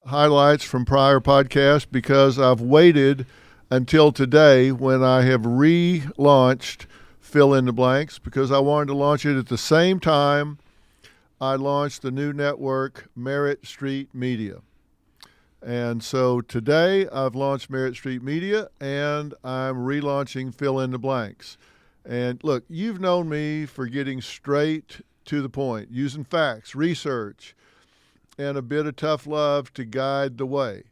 highlights from prior podcasts because I've waited until today when I have relaunched Fill in the Blanks because I wanted to launch it at the same time I launched the new network, Merritt Street Media. And so today I've launched Merritt Street Media and I'm relaunching Fill in the Blanks. And look, you've known me for getting straight to the point, using facts, research, and a bit of tough love to guide the way.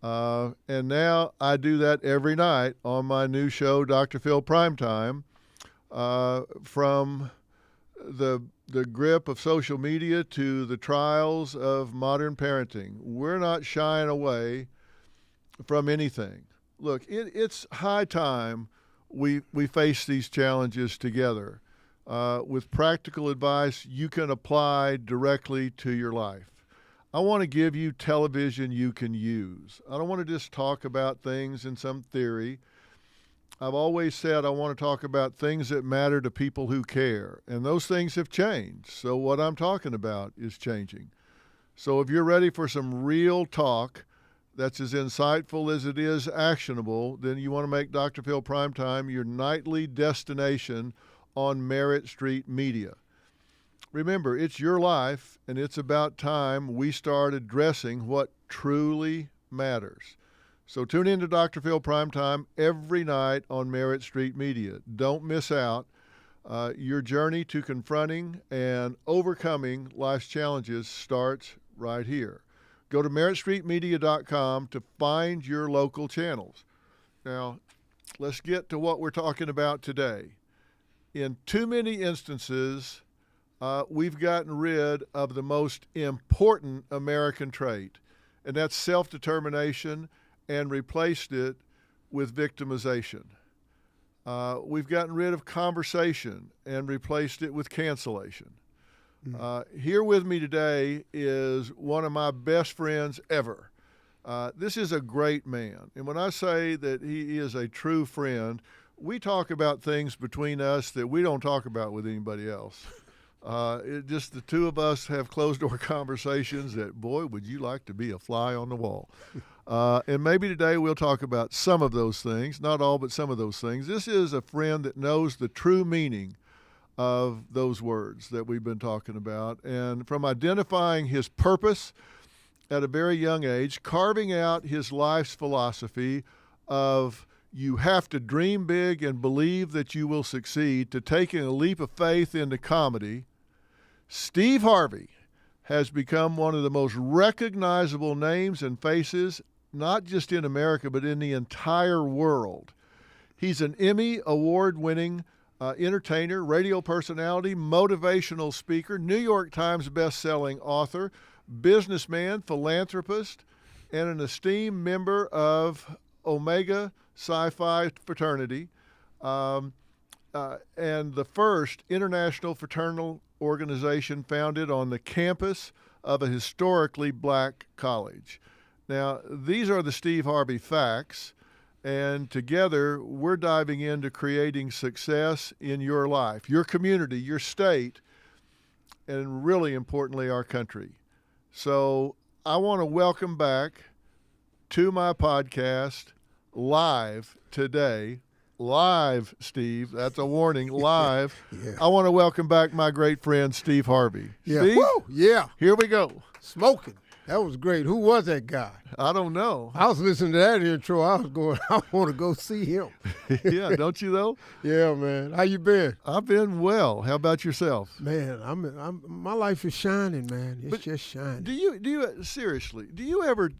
And now I do that every night on my new show, Dr. Phil Primetime, from the grip of social media to the trials of modern parenting. We're not shying away from anything. Look, it's high time we face these challenges together with practical advice you can apply directly to your life. I want to give you television you can use. I don't want to just talk about things in some theory. I've always said I want to talk about things that matter to people who care, and those things have changed. So what I'm talking about is changing. So if you're ready for some real talk that's as insightful as it is actionable, then you want to make Dr. Phil Primetime your nightly destination on Merritt Street Media. Remember, it's your life, and it's about time we start addressing what truly matters. So tune in to Dr. Phil Primetime every night on Merritt Street Media. Don't miss out. Your journey to confronting and overcoming life's challenges starts right here. Go to merrittstreetmedia.com to find your local channels. Now, let's get to what we're talking about today. In too many instances, we've gotten rid of the most important American trait, and that's self-determination, and replaced it with victimization. We've gotten rid of conversation and replaced it with cancellation. Here with me today is one of my best friends ever. This is a great man. And when I say that he is a true friend, we talk about things between us that we don't talk about with anybody else. Just the two of us have closed-door conversations that, boy, would you like to be a fly on the wall. And maybe today we'll talk about some of those things, not all, but some of those things. This is a friend that knows the true meaning of those words that we've been talking about. And from identifying his purpose at a very young age, carving out his life's philosophy of you have to dream big and believe that you will succeed, to taking a leap of faith into comedy, Steve Harvey has become one of the most recognizable names and faces, not just in America, but in the entire world. He's an Emmy award-winning entertainer, radio personality, motivational speaker, New York Times best-selling author, businessman, philanthropist, and an esteemed member of Omega Psi fraternity, and the first international fraternal organization founded on the campus of a historically black college. Now, these are the Steve Harvey facts, and together we're diving into creating success in your life, your community, your state, and really importantly, our country. So I want to welcome back to my podcast live today. Live, Steve. That's a warning. Live. Yeah. I want to welcome back my great friend, Steve Harvey. Yeah. Steve, Woo! Yeah. here we go. Smoking. That was great. Who was that guy? I don't know. I was listening to that intro. I was going, I want to go see him. Yeah, don't you though? Yeah, man. How you been? I've been well. How about yourself? Man, my life is shining, man. It's just shining. Do you seriously, do you ever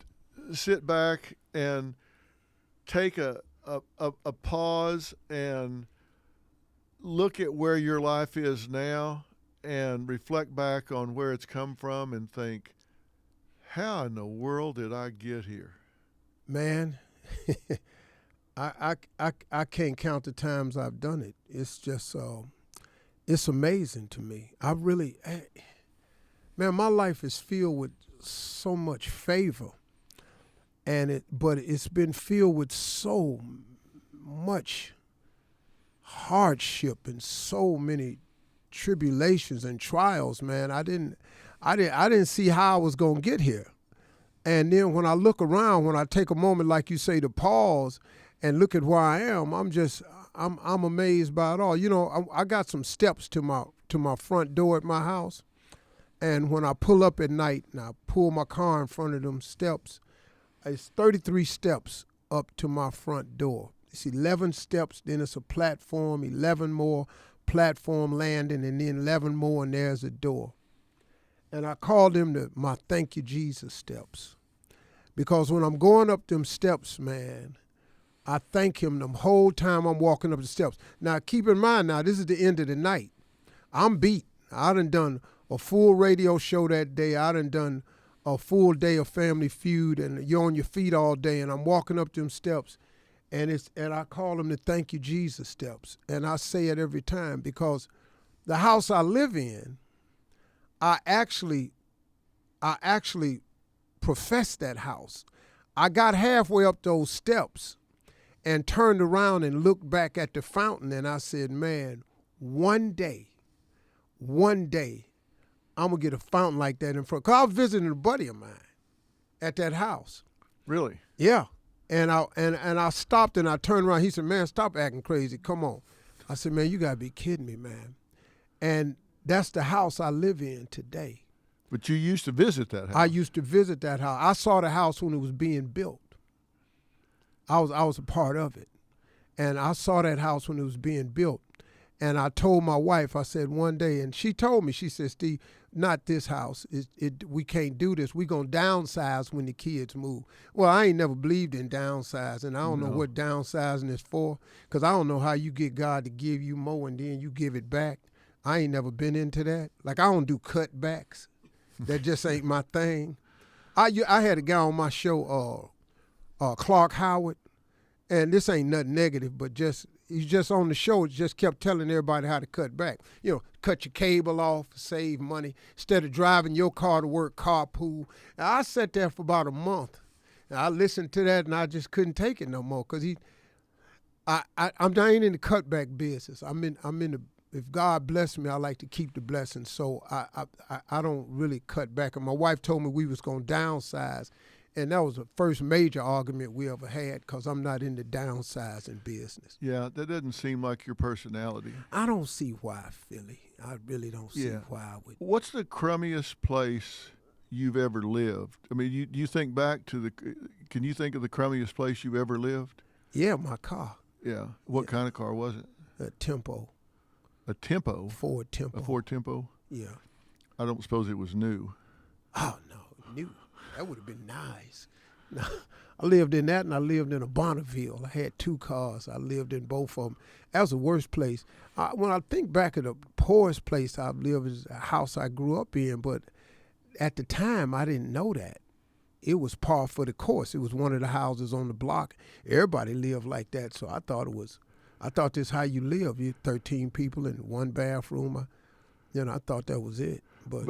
sit back and take a pause and look at where your life is now and reflect back on where it's come from and think, how in the world did I get here? Man, I can't count the times I've done it. It's just it's amazing to me. Man, my life is filled with so much favor, but it's been filled with so much hardship and so many tribulations and trials, man. I didn't see how I was gonna get here, And then when I look around, when I take a moment, like you say, to pause and look at where I am, I'm amazed by it all. You know, I got some steps to my front door at my house, and when I pull up at night and I pull my car in front of them steps, it's 33 steps up to my front door. It's 11 steps, then it's a platform, 11 more platform landing, and then 11 more, and there's a door. And I call them my thank you, Jesus steps. Because when I'm going up them steps, man, I thank him the whole time I'm walking up the steps. Now, keep in mind now, this is the end of the night. I'm beat. I done a full radio show that day. I done a full day of Family Feud, and you're on your feet all day, and I'm walking up them steps, and I call them the thank you, Jesus steps. And I say it every time because the house I live in, I actually profess that house. I got halfway up those steps and turned around and looked back at the fountain, and I said, man, one day, I'm going to get a fountain like that in front. Because I was visiting a buddy of mine at that house. Really? Yeah. And I stopped and I turned around. He said, man, stop acting crazy. Come on. I said, man, you got to be kidding me, man. And that's the house I live in today. But you used to visit that house. I used to visit that house. I saw the house when it was being built. I was a part of it. And I saw that house when it was being built. And I told my wife, I said one day, and she told me, she said, Steve, not this house. We can't do this. We're going to downsize when the kids move. Well, I ain't never believed in downsizing. I don't know what downsizing is for, because I don't know how you get God to give you more and then you give it back. I ain't never been into that. Like, I don't do cutbacks. That just ain't my thing. I had a guy on my show, Clark Howard, and this ain't nothing negative, but he's just on the show, just kept telling everybody how to cut back. You know, cut your cable off, save money. Instead of driving your car to work, carpool. And I sat there for about a month. And I listened to that, and I just couldn't take it no more, because I'm not in the cutback business. I'm in the, if God bless me, I like to keep the blessing. So I don't really cut back. And my wife told me we was going to downsize. And that was the first major argument we ever had, because I'm not in the downsizing business. Yeah, that doesn't seem like your personality. I don't see why, Philly. I really don't see why I would. What's the crummiest place you've ever lived? I mean, you think back to can you think of the crummiest place you've ever lived? Yeah, my car. Yeah. What kind of car was it? A Tempo. A Tempo? Ford Tempo. A Ford Tempo? Yeah. I don't suppose it was new. Oh, no, new. That would have been nice. No, I lived in that, and I lived in a Bonneville. I had 2 cars. I lived in both of them. That was the worst place. When I think back of the poorest place I've lived is a house I grew up in, but at the time I didn't know that. It was par for the course. It was one of the houses on the block. Everybody lived like that, so I thought this is how you live. You're 13 people in 1 bathroom. I thought that was it. But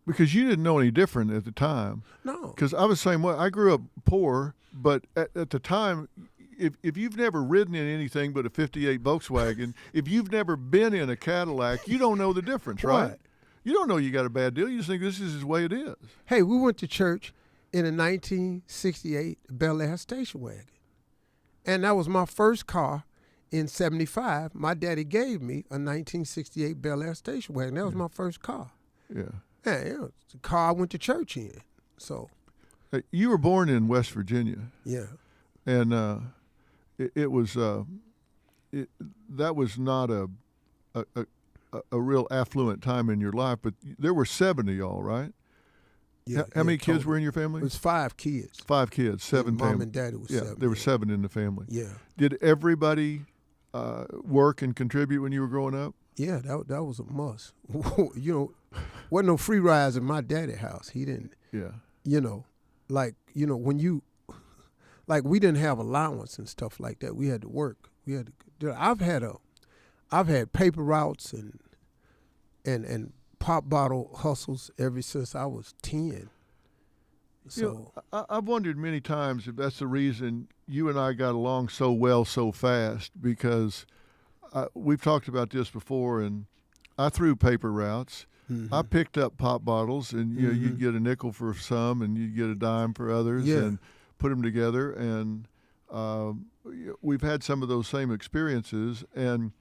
because you didn't know any different at the time. No. Because I was the same way. I grew up poor, but at the time, if you've never ridden in anything but a 58 Volkswagen, if you've never been in a Cadillac, you don't know the difference, right? You don't know you got a bad deal. You just think this is the way it is. Hey, we went to church in a 1968 Bel Air station wagon. And that was my first car in 75. My daddy gave me a 1968 Bel Air station wagon. That was my first car. Yeah. Yeah, it was the car I went to church in. So, hey, you were born in West Virginia. Yeah. And that was not a real affluent time in your life, but there were 7 of y'all, right? Yeah. How many kids were in your family? It was 5 kids. 5 kids, 7 families. Mom and daddy was 7. There were 7 in the family. Yeah. Did everybody work and contribute when you were growing up? Yeah, that was a must. Wasn't no free rides in my daddy's house. He didn't. Yeah. When you, we didn't have allowance and stuff like that. We had to work. I've had paper routes and pop bottle hustles ever since I was 10. So I've wondered many times if that's the reason you and I got along so well so fast, because we've talked about this before, and I threw paper routes. I picked up pop bottles, and you'd get a nickel for some, and you'd get a dime for others, and put them together. And we've had some of those same experiences. And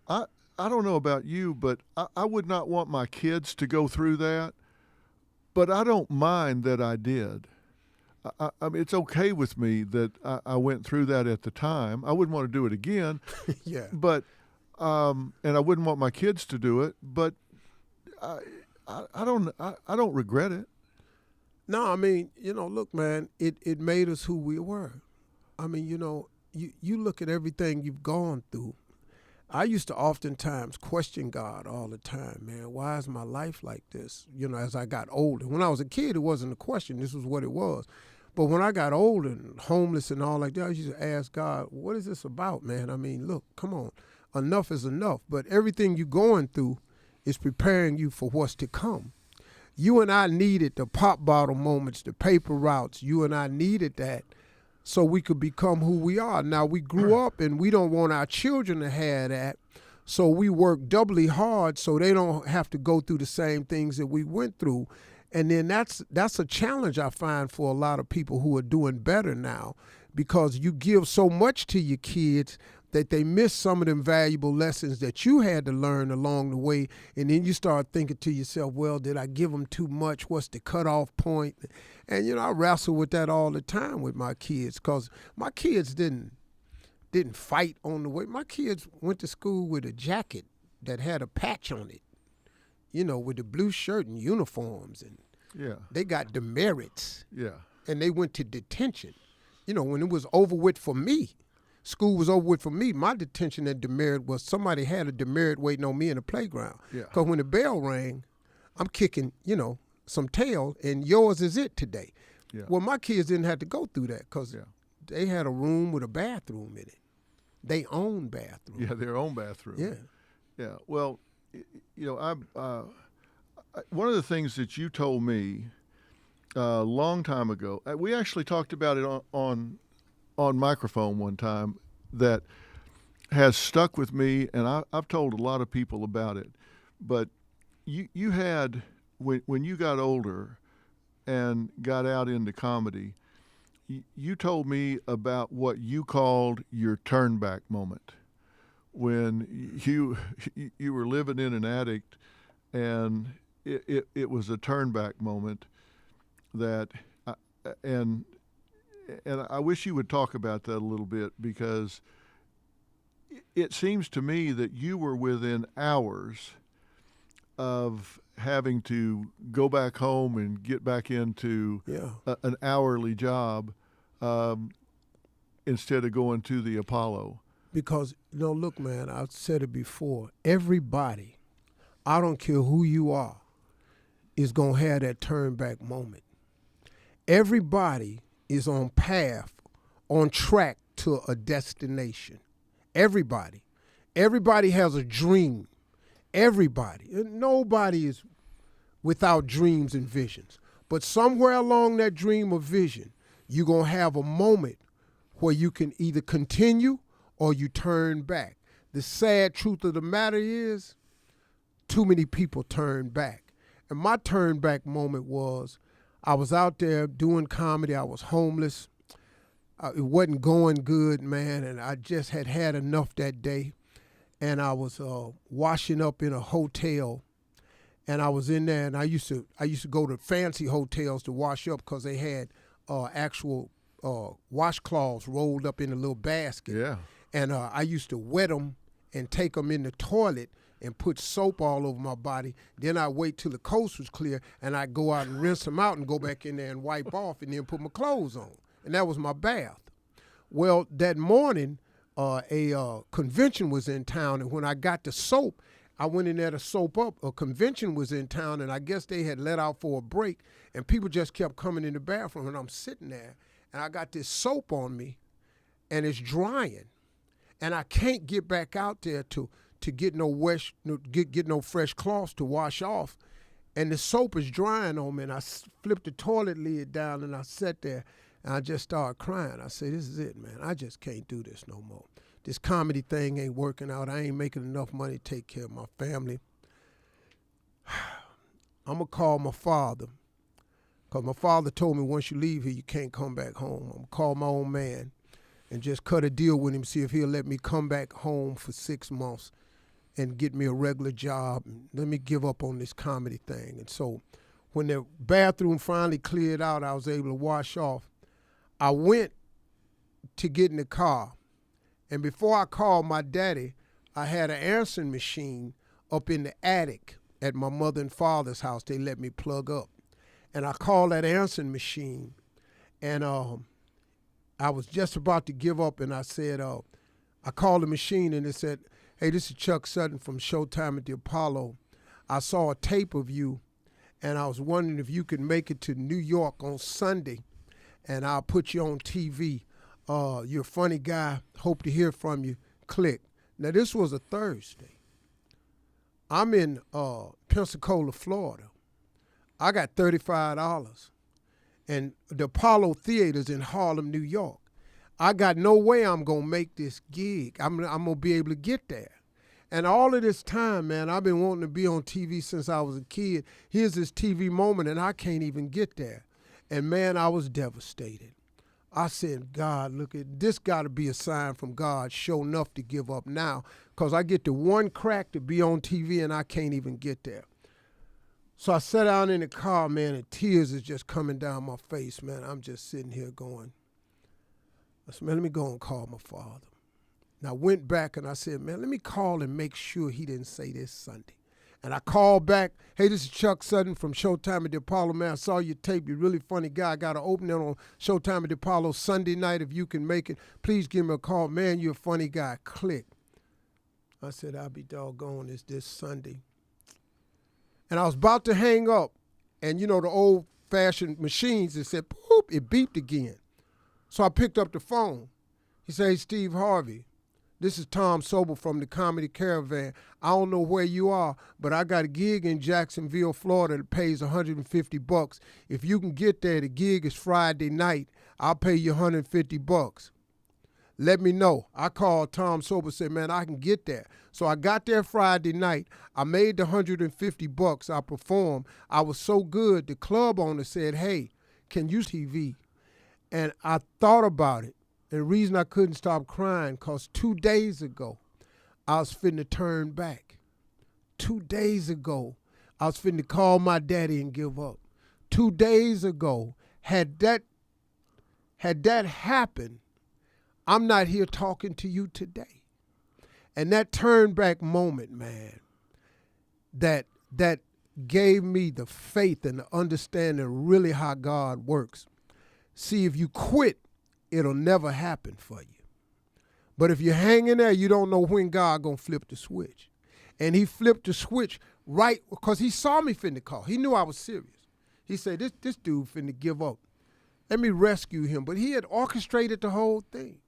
I don't know about you, but I would not want my kids to go through that. But I don't mind that I did. I mean, it's okay with me that I went through that at the time. I wouldn't want to do it again. Yeah. But and I wouldn't want my kids to do it. But I don't regret it. No, I mean, look, man, it made us who we were. I mean, you look at everything you've gone through. I used to oftentimes question God all the time, man. Why is my life like this? As I got older. When I was a kid, it wasn't a question. This was what it was. But when I got older and homeless and all like that, I used to ask God, what is this about, man? I mean, look, come on. Enough is enough. But everything you're going through is preparing you for what's to come. You and I needed the pop bottle moments, the paper routes. You and I needed that so we could become who we are. Now, we grew up, and we don't want our children to have that, so we work doubly hard so they don't have to go through the same things that we went through. And then that's a challenge I find for a lot of people who are doing better now, because you give so much to your kids that they miss some of them valuable lessons that you had to learn along the way. And then you start thinking to yourself, well, did I give them too much? What's the cutoff point? And, I wrestle with that all the time with my kids, because my kids didn't fight on the way. My kids went to school with a jacket that had a patch on it, with the blue shirt and uniforms. And they got demerits. Yeah. And they went to detention. When it was over with for me, school was over with for me, my detention and demerit was somebody had a demerit waiting on me in the playground. Because when the bell rang, I'm kicking, some tail, and yours is it today. Yeah. Well, my kids didn't have to go through that, because they had a room with a bathroom in it. They own bathroom. Yeah, their own bathroom. Yeah. Yeah. Well, one of the things that you told me a long time ago, we actually talked about it on microphone one time, that has stuck with me, and I've told a lot of people about it. But you had, when you got older and got out into comedy, you told me about what you called your turn back moment, when you were living in an attic, and it was a turn back moment that and I wish you would talk about that a little bit, because it seems to me that you were within hours of having to go back home and get back into an hourly job instead of going to the Apollo. Because, look, man, I've said it before. Everybody, I don't care who you are, is going to have that turn back moment. Everybody is on track to a destination. Everybody has a dream. Everybody. Nobody is without dreams and visions. But somewhere along that dream or vision, you're going to have a moment where you can either continue or you turn back. The sad truth of the matter is, too many people turn back. And my turn back moment was, I was out there doing comedy. I was homeless. It wasn't going good, man, and I just had enough that day. And I was washing up in a hotel, and I was in there, and I used to go to fancy hotels to wash up, because they had actual washcloths rolled up in a little basket. Yeah. And I used to wet them and take them in the toilet and put soap all over my body. Then I wait till the coast was clear, and I go out and rinse them out and go back in there and wipe off, and then put my clothes on. And that was my bath. Well, that morning, a convention was in town, and when I got the soap, I went in there to soap up. A convention was in town, and I guess they had let out for a break, and people just kept coming in the bathroom, and I'm sitting there, and I got this soap on me, and it's drying, and I can't get back out there to get no fresh cloths to wash off, and the soap is drying on me, and I flipped the toilet lid down, and I sat there, and I just started crying. I said, this is it, man. I just can't do this no more. This comedy thing ain't working out. I ain't making enough money to take care of my family. I'm going to call my father, because my father told me once you leave here, you can't come back home. I'm going to call my old man and just cut a deal with him, see if he'll let me come back home for 6 months and get me a regular job. And let me give up on this comedy thing. And so when the bathroom finally cleared out, I was able to wash off. I went to get in the car. And before I called my daddy, I had an answering machine up in the attic at my mother and father's house. They let me plug up. And I called that answering machine. And I was just about to give up, and I said, I called the machine, and it said, hey, this is Chuck Sutton from Showtime at the Apollo. I saw a tape of you, and I was wondering if you could make it to New York on Sunday, and I'll put you on TV. You're a funny guy. Hope to hear from you. Click. Now, this was a Thursday. I'm in Pensacola, Florida. I got $35. And the Apollo Theater's in Harlem, New York. I got no way I'm going to make this gig. I'm going to be able to get there. And all of this time, man, I've been wanting to be on TV since I was a kid. Here's this TV moment, and I can't even get there. And, man, I was devastated. I said, God, look, this got to be a sign from God, sure enough to give up now, because I get the one crack to be on TV, and I can't even get there. So I sat down in the car, man, and tears is just coming down my face, man. I'm just sitting here going, I said, man, let me go and call my father. And I went back and I said, man, let me call and make sure he didn't say this Sunday. And I called back, hey, this is Chuck Sutton from Showtime at the Apollo, man. I saw your tape. You're a really funny guy. I got an opening on Showtime at the Apollo Sunday night. If you can make it, please give me a call. Man, you're a funny guy. Click. I said, I'll be doggone this Sunday. And I was about to hang up, and you know the old-fashioned machines, it said, boop, it beeped again. So I picked up the phone. He said, hey, Steve Harvey, this is Tom Sobel from the Comedy Caravan. I don't know where you are, but I got a gig in Jacksonville, Florida that pays $150. If you can get there, the gig is Friday night. I'll pay you $150. Let me know. I called Tom Sobel, said, man, I can get there. So I got there Friday night. I made the $150. I performed. I was so good, the club owner said, hey, can you TV? And I thought about it. And the reason I couldn't stop crying, because 2 days ago, I was finna turn back. 2 days ago, I was finna call my daddy and give up. 2 days ago, had that happened, I'm not here talking to you today. And that turn back moment, man, that gave me the faith and the understanding really how God works. See, if you quit, it'll never happen for you. But if you're hanging there, you don't know when God gonna flip the switch. And he flipped the switch right, because he saw me finna call. He knew I was serious. He said, this dude finna give up. Let me rescue him. But he had orchestrated the whole thing.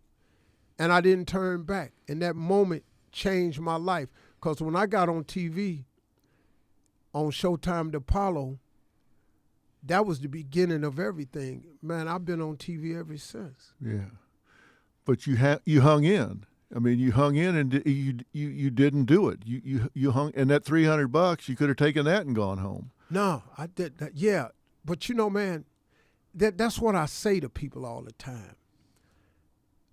And I didn't turn back. And that moment changed my life. Because when I got on TV, on Showtime the Apollo, that was the beginning of everything. Man, I've been on TV ever since. Yeah. But you hung in. I mean, you hung in and you didn't do it. You hung, and that $300, you could have taken that and gone home. No, I did that. Yeah. But you know, man, that's what I say to people all the time.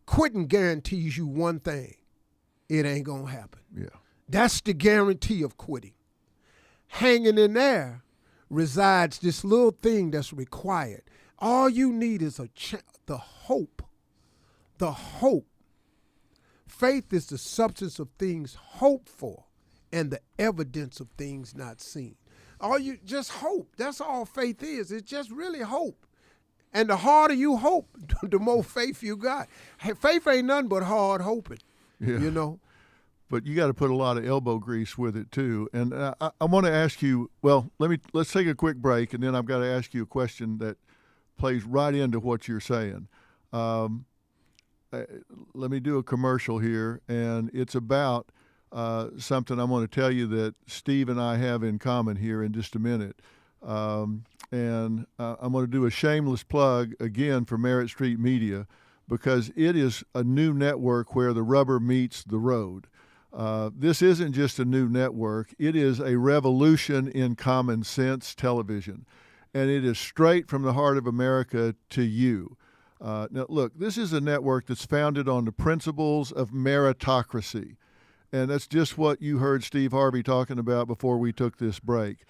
Quitting guarantees you one thing. It ain't going to happen. Yeah. That's the guarantee of quitting. Hanging in there resides this little thing that's required. All you need is the hope. The hope. Faith is the substance of things hoped for and the evidence of things not seen. Just hope. That's all faith is. It's just really hope. And the harder you hope, the more faith you got. Faith ain't nothing but hard hoping, you know. But you got to put a lot of elbow grease with it too. And I want to ask you. Well, let's take a quick break, and then I've got to ask you a question that plays right into what you're saying. Let me do a commercial here, and it's about something I want to tell you that Steve and I have in common here in just a minute. And I'm going to do a shameless plug again for Merritt Street Media, because it is a new network where the rubber meets the road. This isn't just a new network. It is a revolution in common sense television, and it is straight from the heart of America to you. Now, look, this is a network that's founded on the principles of meritocracy, and that's just what you heard Steve Harvey talking about before we took this break.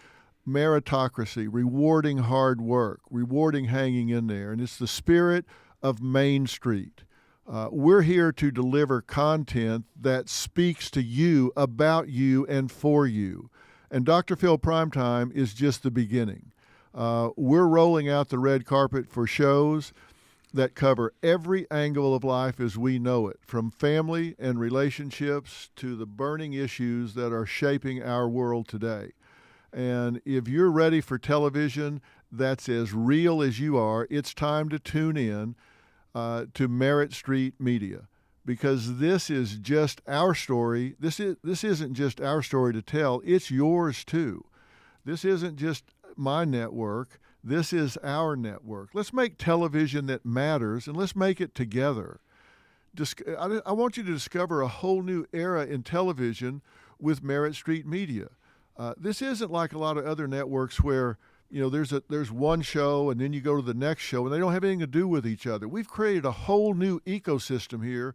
Meritocracy, rewarding hard work, rewarding hanging in there, and it's the spirit of Main Street. We're here to deliver content that speaks to you, about you, and for you. And Dr. Phil Primetime is just the beginning. We're rolling out the red carpet for shows that cover every angle of life as we know it, from family and relationships to the burning issues that are shaping our world today. And if you're ready for television that's as real as you are, it's time to tune in to Merit Street Media, because this is just our story. This isn't just our story to tell. It's yours too. This isn't just my network. This is our network. Let's make television that matters, and let's make it together. I want you to discover a whole new era in television with Merit Street Media. This isn't like a lot of other networks where there's one show and then you go to the next show and they don't have anything to do with each other. We've created a whole new ecosystem here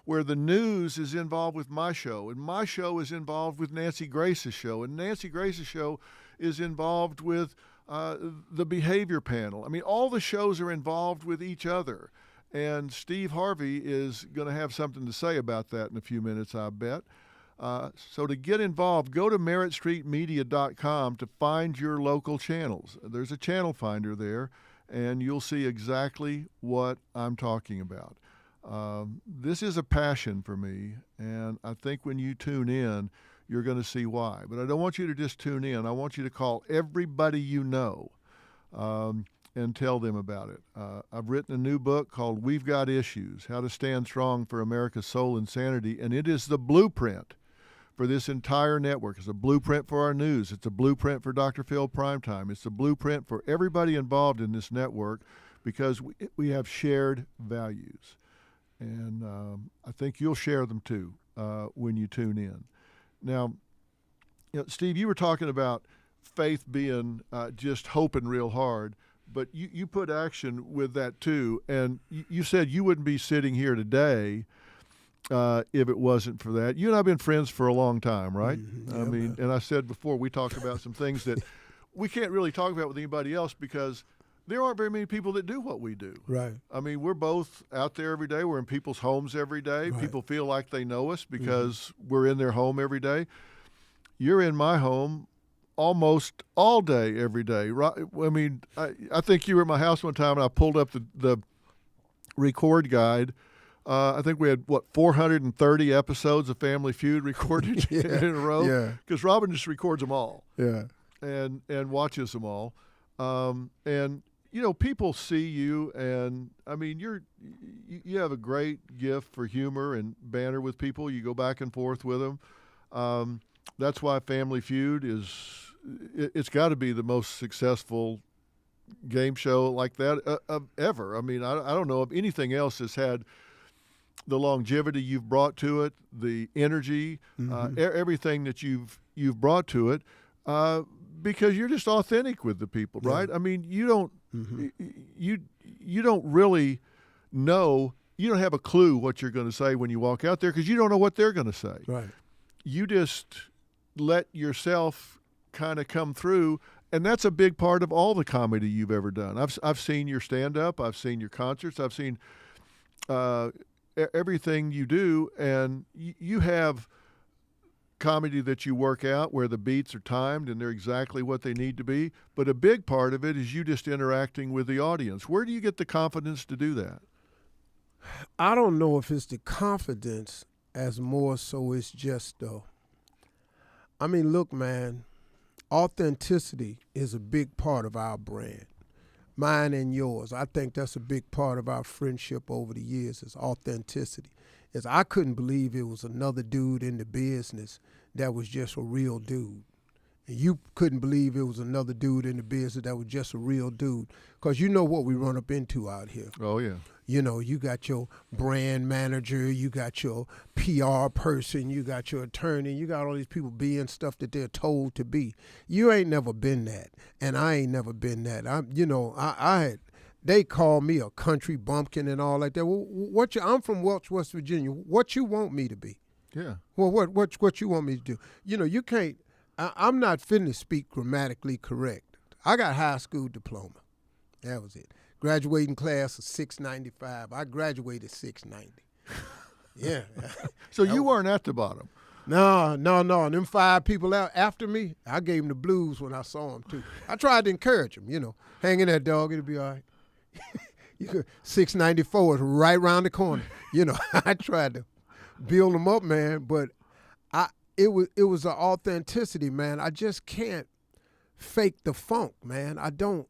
where the news is involved with my show, and my show is involved with Nancy Grace's show, and Nancy Grace's show is involved with the behavior panel. I mean, all the shows are involved with each other, and Steve Harvey is going to have something to say about that in a few minutes, I bet. So to get involved, go to meritstreetmedia.com to find your local channels. There's a channel finder there, and you'll see exactly what I'm talking about. This is a passion for me, and I think when you tune in, you're going to see why. But I don't want you to just tune in. I want you to call everybody you know and tell them about it. I've written a new book called We've Got Issues, How to Stand Strong for America's Soul and Sanity, and it is the blueprint for this entire network. It's a blueprint for our news. It's a blueprint for Dr. Phil Primetime. It's a blueprint for everybody involved in this network, because we have shared values. And I think you'll share them too when you tune in. Now, Steve, you were talking about faith being just hoping real hard, but you put action with that too. And you said you wouldn't be sitting here today if it wasn't for that. You and I have been friends for a long time, right? Mm-hmm. Yeah, I mean, man. and I said before, we talked about some things that we can't really talk about with anybody else because there aren't very many people that do what we do. Right. I mean, we're both out there every day. We're in people's homes every day. Right. People feel like they know us because we're in their home every day. You're in my home almost all day, every day. Right? I mean, I think you were at my house one time and I pulled up the record guide. I think we had, 430 episodes of Family Feud recorded in a row? Yeah. Because Robin just records them all. Yeah. And watches them all. And people see you, and I mean, you have a great gift for humor and banter with people. You go back and forth with them. That's why Family Feud it's got to be the most successful game show like that ever. I mean, I don't know of anything else that's had the longevity you've brought to it, the energy, everything that you've brought to it, because you're just authentic with the people, right? I mean, you don't you don't really know. You don't have a clue what you're going to say when you walk out there because you don't know what they're going to say. Right. You just let yourself kind of come through, and that's a big part of all the comedy you've ever done. I've seen your stand-up. I've seen your concerts. I've seen everything you do, and you have comedy that you work out where the beats are timed and they're exactly what they need to be. But a big part of it is you just interacting with the audience. Where do you get the confidence to do that? I don't know if it's the confidence as more so it's just I mean, look, man, authenticity is a big part of our brand. Mine and yours. I think that's a big part of our friendship over the years is authenticity. I couldn't believe it was another dude in the business that was just a real dude. And you couldn't believe it was another dude in the business that was just a real dude. Because you know what we run up into out here. Oh, yeah. You know, you got your brand manager, you got your PR person, you got your attorney, you got all these people being stuff that they're told to be. You ain't never been that, and I ain't never been that. They call me a country bumpkin and all like that. Well, I'm from Welch, West Virginia. What you want me to be? Yeah. Well, what you want me to do? You know, you can't. I'm not finna speak grammatically correct. I got high school diploma. That was it. Graduating class of 695. I graduated 690. Yeah. So you weren't at the bottom. No. Them 5 people out after me, I gave them the blues when I saw them, too. I tried to encourage them, you know. Hang in there, dog. It'll be all right. 694 is right around the corner. You know, I tried to build them up, man, but it was an authenticity, man. I just can't fake the funk, man. I don't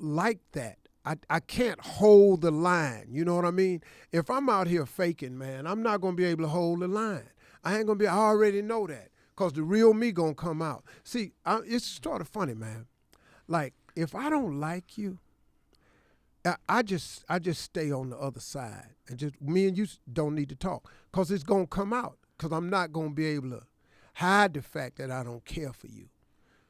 like that. I can't hold the line. You know what I mean? If I'm out here faking, man, I'm not going to be able to hold the line. I already know that, because the real me going to come out. See, it's sort of funny, man. Like, if I don't like you, I just stay on the other side. And just me and you don't need to talk, because it's going to come out, because I'm not going to be able to hide the fact that I don't care for you.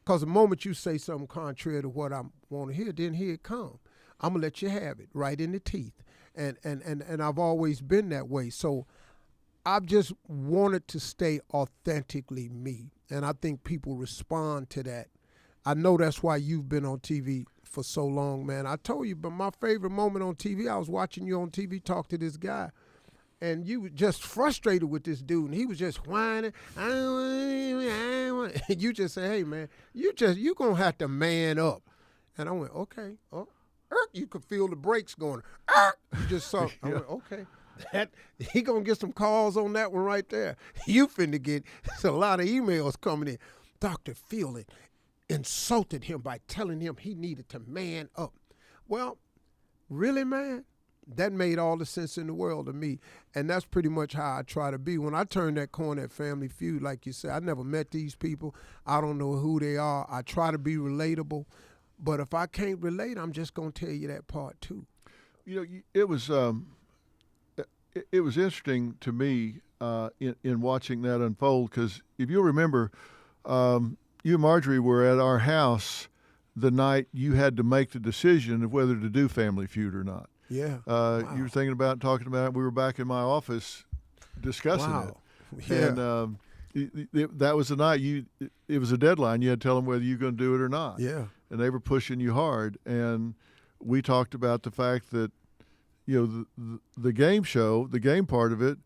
Because the moment you say something contrary to what I want to hear, then here it comes. I'm going to let you have it right in the teeth. And I've always been that way. So I've just wanted to stay authentically me. And I think people respond to that. I know that's why you've been on TV for so long, man. I told you, but my favorite moment on TV, I was watching you on TV talk to this guy. And you were just frustrated with this dude, and he was just whining. I don't want. And you just say, "Hey, man, you gonna have to man up." And I went, "Okay." Oh, you could feel the brakes going. You just saw. I went, "Okay." He gonna get some calls on that one right there. You finna get a lot of emails coming in. Dr. Fielding insulted him by telling him he needed to man up. Well, really, man? That made all the sense in the world to me, and that's pretty much how I try to be. When I turn that corner at Family Feud, like you said, I never met these people. I don't know who they are. I try to be relatable, but if I can't relate, I'm just going to tell you that part too. You know, it was interesting to me in watching that unfold, because if you'll remember, you and Marjorie were at our house the night you had to make the decision of whether to do Family Feud or not. Yeah. Wow. You were thinking about talking about it. We were back in my office discussing it. Yeah. And that was the night it was a deadline. You had to tell them whether you were going to do it or not. Yeah. And they were pushing you hard. And we talked about the fact that, you know, the game show, the game part of it,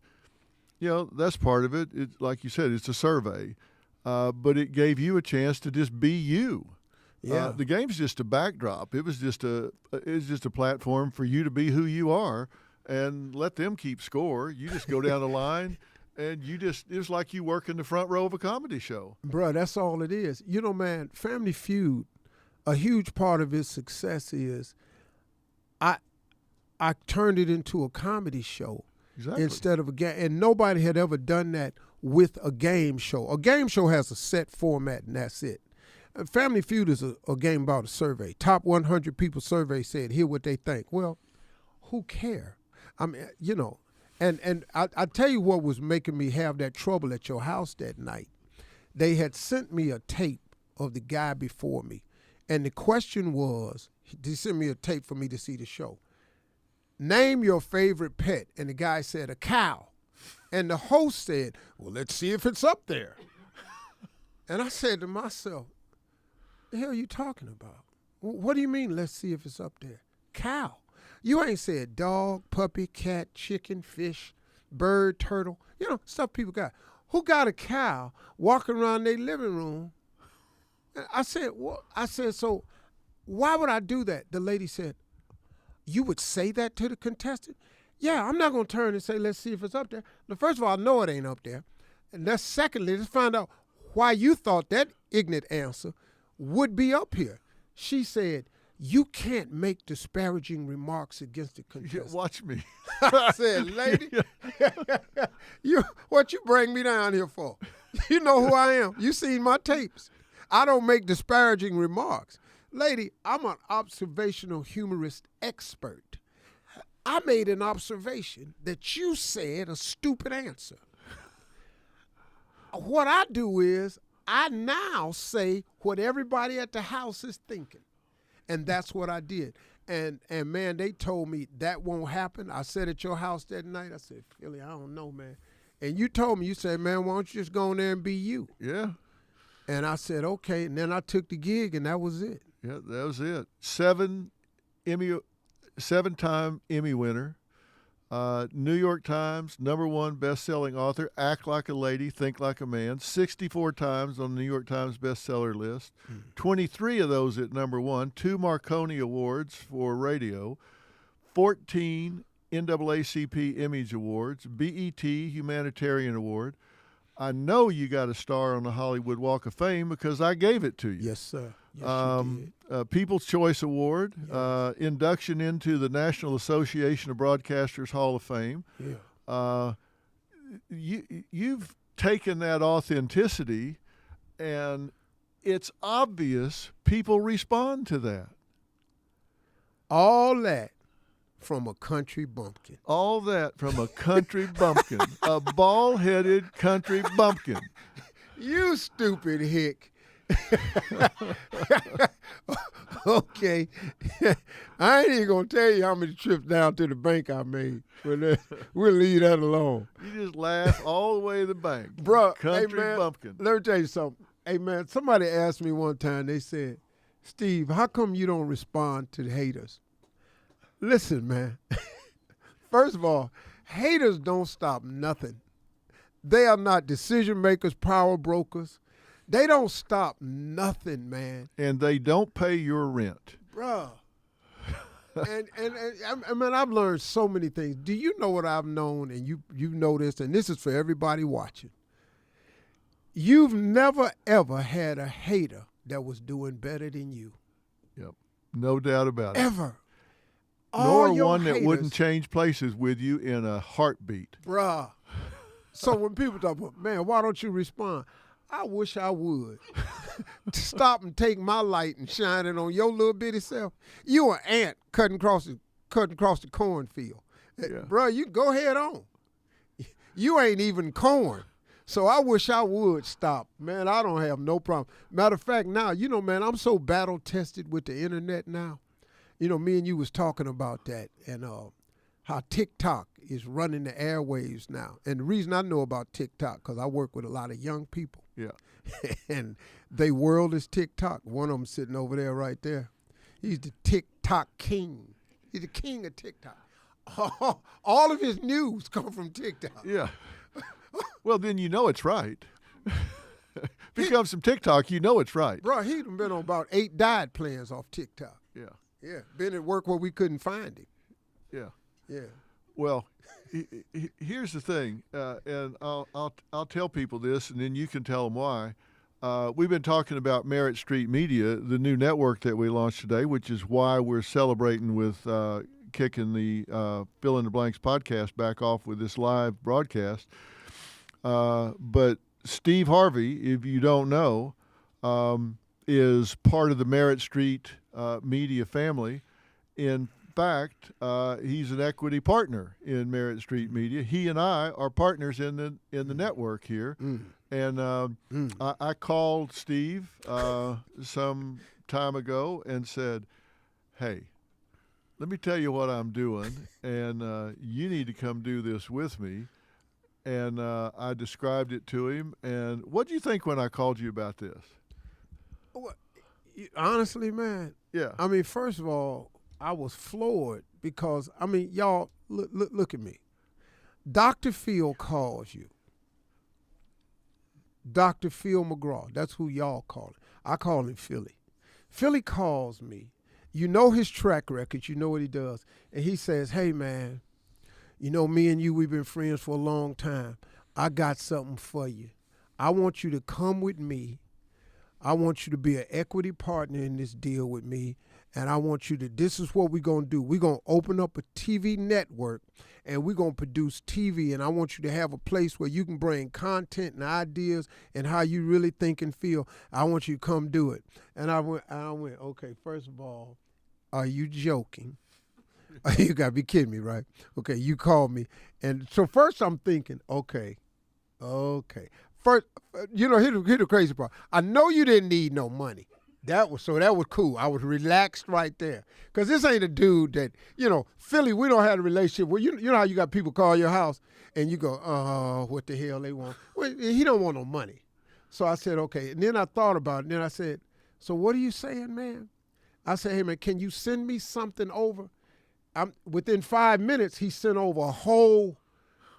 you know, that's part of it. It's like you said, it's a survey. But it gave you a chance to just be you. Yeah. The game's just a backdrop. It was just a platform for you to be who you are, and let them keep score. You just go down the line, and it was like you work in the front row of a comedy show. Bro, that's all it is. You know, man, Family Feud, a huge part of its success is I turned it into a comedy show. Exactly. Instead of a game. And nobody had ever done that with a game show. A game show has a set format, and that's it. Family Feud is a game about a survey. Top 100 people survey said, hear what they think. Well, who care? I mean, you know, and I tell you what was making me have that trouble at your house that night. They had sent me a tape of the guy before me, and the question was, they sent me a tape for me to see the show. Name your favorite pet, and the guy said a cow. And the host said, well, let's see if it's up there. And I said to myself, the hell are you talking about? What do you mean, let's see if it's up there? Cow. You ain't said dog, puppy, cat, chicken, fish, bird, turtle, you know, stuff people got. Who got a cow walking around their living room? And I said, well, so why would I do that? The lady said, you would say that to the contestant? Yeah, I'm not going to turn and say, let's see if it's up there. Now, first of all, I know it ain't up there. And that's secondly, let's find out why you thought that ignorant answer would be up here. She said, you can't make disparaging remarks against the contestant. Yeah, watch me. I said, lady, what you bring me down here for? You know who I am. You seen my tapes. I don't make disparaging remarks. Lady, I'm an observational humorist expert. I made an observation that you said a stupid answer. What I do is I now say what everybody at the house is thinking. And that's what I did. And man, they told me that won't happen. I said at your house that night, I said, Philly, I don't know, man. And you told me, you said, man, why don't you just go in there and be you? Yeah. And I said, okay. And then I took the gig, and that was it. Yeah, that was it. Seven-time Emmy winner, New York Times #1 best-selling author, Act Like a Lady, Think Like a Man, 64 times on the New York Times bestseller list, 23 of those at #1, 2 Marconi Awards for radio, 14 NAACP Image Awards, BET Humanitarian Award. I know you got a star on the Hollywood Walk of Fame because I gave it to you. Yes, sir. Yes, you did. People's Choice Award, Yes. Induction into the National Association of Broadcasters Hall of Fame. Yeah. You've taken that authenticity, and it's obvious people respond to that. All that from a country bumpkin. All that from a country bumpkin, a bald-headed country bumpkin. You stupid hick. Okay. I ain't even going to tell you how many trips down to the bank I made. We'll leave that alone. You just laugh all the way to the bank. Bruh, Country hey man, bumpkin. let me tell you something. Hey, man, somebody asked me one time, they said, Steve, how come you don't respond to the haters? Listen, man. First of all, haters don't stop nothing. They are not decision makers, power brokers. They don't stop nothing, man. And they don't pay your rent. Bruh. and I mean, I've learned so many things. Do you know what I've known, and you know this, and this is for everybody watching. You've never, ever had a hater that was doing better than you. Yep. No doubt about it. Ever. Nor All your one that haters, wouldn't change places with you in a heartbeat. Bruh. So when people talk about, man, why don't you respond? I wish I would. Stop and take my light and shine it on your little bitty self. You an ant cutting across the cornfield. Yeah. Bruh, you go head on. You ain't even corn. So I wish I would stop. Man, I don't have no problem. Matter of fact, now, you know, man, I'm so battle-tested with the internet now. You know, me and you was talking about that and how TikTok is running the airwaves now. And the reason I know about TikTok, because I work with a lot of young people. Yeah. And they world is TikTok. One of them sitting over there right there. He's the TikTok king. He's the king of TikTok. All of his news come from TikTok. Yeah. Well, then you know it's right. If it comes from TikTok, you know it's right. Bro, he'd been on about 8 diet plans off TikTok. Yeah. Yeah, been at work where we couldn't find him. Yeah. Yeah. Well, here's the thing, and I'll tell people this, and then you can tell them why. We've been talking about Merritt Street Media, the new network that we launched today, which is why we're celebrating with kicking the Fill in the Blanks podcast back off with this live broadcast. But Steve Harvey, if you don't know, is part of the Merritt Street Media family. In fact, he's an equity partner in Merritt Street Media. He and I are partners in the network here. And I called Steve some time ago and said, hey, let me tell you what I'm doing, and you need to come do this with me. And I described it to him. And what do you think when I called you about this? Honestly, man. Yeah. I mean, first of all, I was floored because, I mean, y'all, look at me. Dr. Phil calls you. Dr. Phil McGraw. That's who y'all call it. I call him Philly. Philly calls me. You know his track record. You know what he does. And he says, hey, man, you know, me and you, we've been friends for a long time. I got something for you. I want you to come with me. I want you to be an equity partner in this deal with me, And I want you to, this is what we're going to do. We're going to open up a TV network and we're going to produce TV. And I want you to have a place where you can bring content and ideas and how you really think and feel. I want you to come do it. And I went, okay, first of all, are you joking? You got to be kidding me, right? Okay, you called me. And so first I'm thinking, okay. First, here's the crazy part. I know you didn't need no money. That was cool. I was relaxed right there. Because this ain't a dude that, Philly, we don't have a relationship where, you know how you got people call your house and you go, oh, what the hell they want? Well, he don't want no money. So I said, okay. And then I thought about it. And then I said, so what are you saying, man? I said, hey, man, can you send me something over? Within 5 minutes, he sent over a whole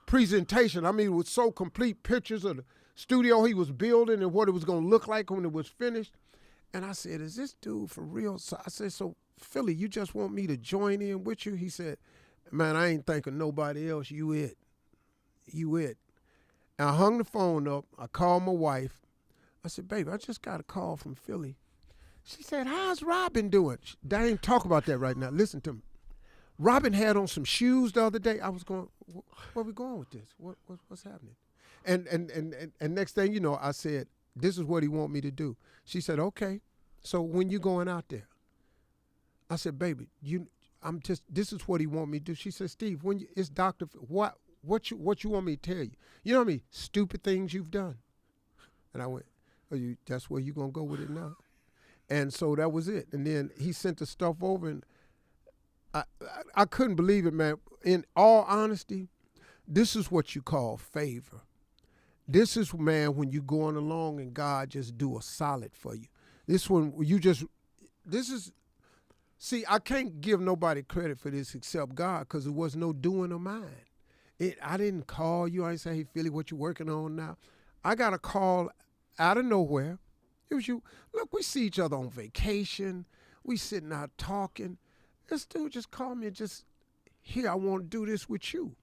presentation. I mean, it was so complete, pictures of the studio he was building and what it was going to look like when it was finished. And I said, is this dude for real? So I said, so Philly, you just want me to join in with you? He said, man, I ain't thinking nobody else. You it. And I hung the phone up. I called my wife. I said, baby, I just got a call from Philly. She said, how's Robin doing? I ain't talk about that right now. Listen to me. Robin had on some shoes the other day. I was going, where we going with this? What's happening? And next thing you know, I said, this is what he want me to do. She said, okay. So when you going out there? I said, baby, this is what he want me to do. She said, Steve, it's Dr. What you want me to tell you? You know how many stupid things you've done? And I went, that's where you gonna go with it now? And so that was it. And then he sent the stuff over, and I couldn't believe it, man. In all honesty, this is what you call favor. This is, man, when you going along and God just do a solid for you. See, I can't give nobody credit for this except God, because it was no doing of mine. I didn't call you. I didn't say, hey, Philly, what you working on now? I got a call out of nowhere. It was you. Look, we see each other on vacation. We sitting out talking. This dude just called me and just, here, I want to do this with you.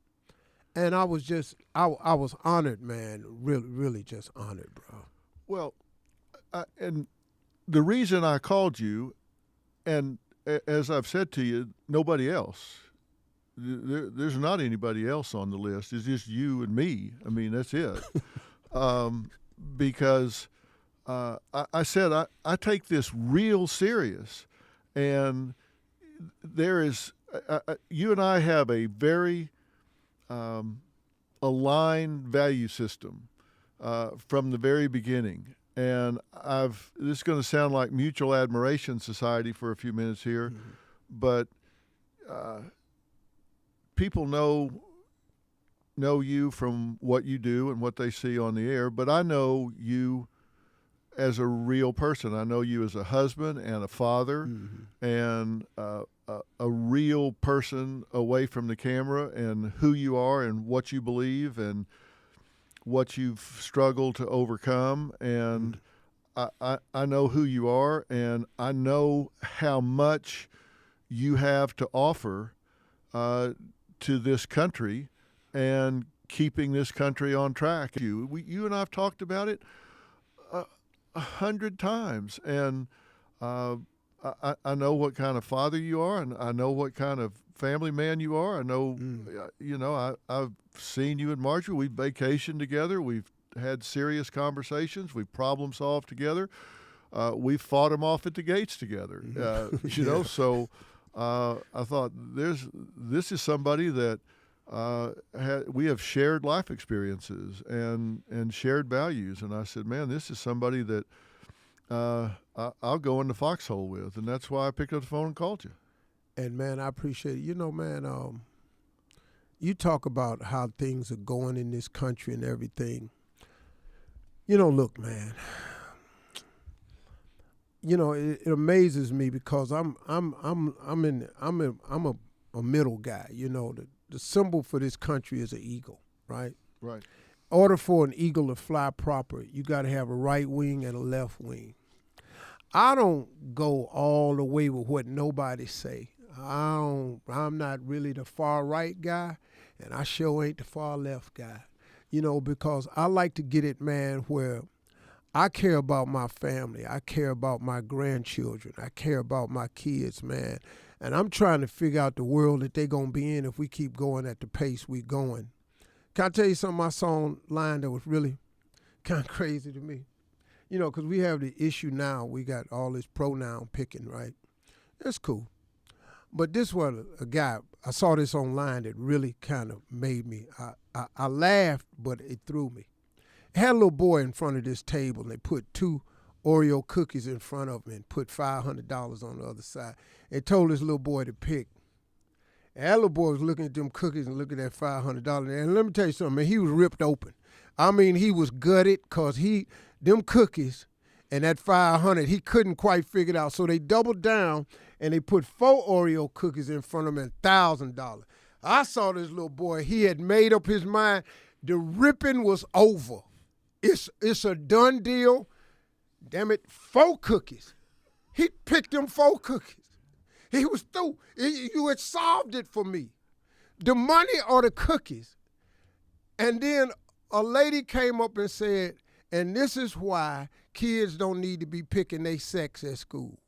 And I was just, I was honored, man, really, really just honored, bro. Well, and the reason I called you, and as I've said to you, nobody else. There's not anybody else on the list. It's just you and me. I mean, that's it. Because I said I take this real serious, and there is you and I have a very aligned value system from the very beginning. And this is going to sound like mutual admiration society for a few minutes here, mm-hmm. but people know you from what you do and what they see on the air, but I know you as a real person. I know you as a husband and a father, mm-hmm. and a real person away from the camera, and who you are and what you believe and what you've struggled to overcome. And I know who you are, and I know how much you have to offer to this country and keeping this country on track. You and I have talked about it 100 times, and I know what kind of father you are, and I know what kind of family man you are. I know, I've seen you and Marjorie. We've vacationed together. We've had serious conversations. We've problem solved together. We've fought them off at the gates together. So I thought this is somebody that we have shared life experiences and shared values. And I said, man, this is somebody that I'll go in the foxhole with. And that's why I picked up the phone and called you. And, man, I appreciate it. Man, you talk about how things are going in this country and everything. Look, man, it amazes me because I'm a middle guy. The symbol for this country is an eagle, right? Right. In order for an eagle to fly proper, you got to have a right wing and a left wing. I don't go all the way with what nobody say. I'm not really the far right guy, and I sure ain't the far left guy. Because I like to get it, man, where I care about my family. I care about my grandchildren. I care about my kids, man. And I'm trying to figure out the world that they're going to be in if we keep going at the pace we're going. Can I tell you something I saw online that was really kind of crazy to me? You know, because we have the issue now. We got all this pronoun picking, right? That's cool. But this was a guy, I saw this online that really kind of made me, I laughed, but it threw me. It had a little boy in front of this table, and they put 2 Oreo cookies in front of him and put $500 on the other side. They told this little boy to pick. And that little boy was looking at them cookies and looking at that $500. And let me tell you something, man, he was ripped open. I mean, he was gutted because them cookies and that $500, he couldn't quite figure it out. So they doubled down and they put 4 Oreo cookies in front of him and $1,000. I saw this little boy. He had made up his mind. The ripping was over. It's a done deal. Damn it, 4 cookies. He picked them 4 cookies. He was through. You had solved it for me. The money or the cookies. And then a lady came up and said, and this is why kids don't need to be picking their sex at school.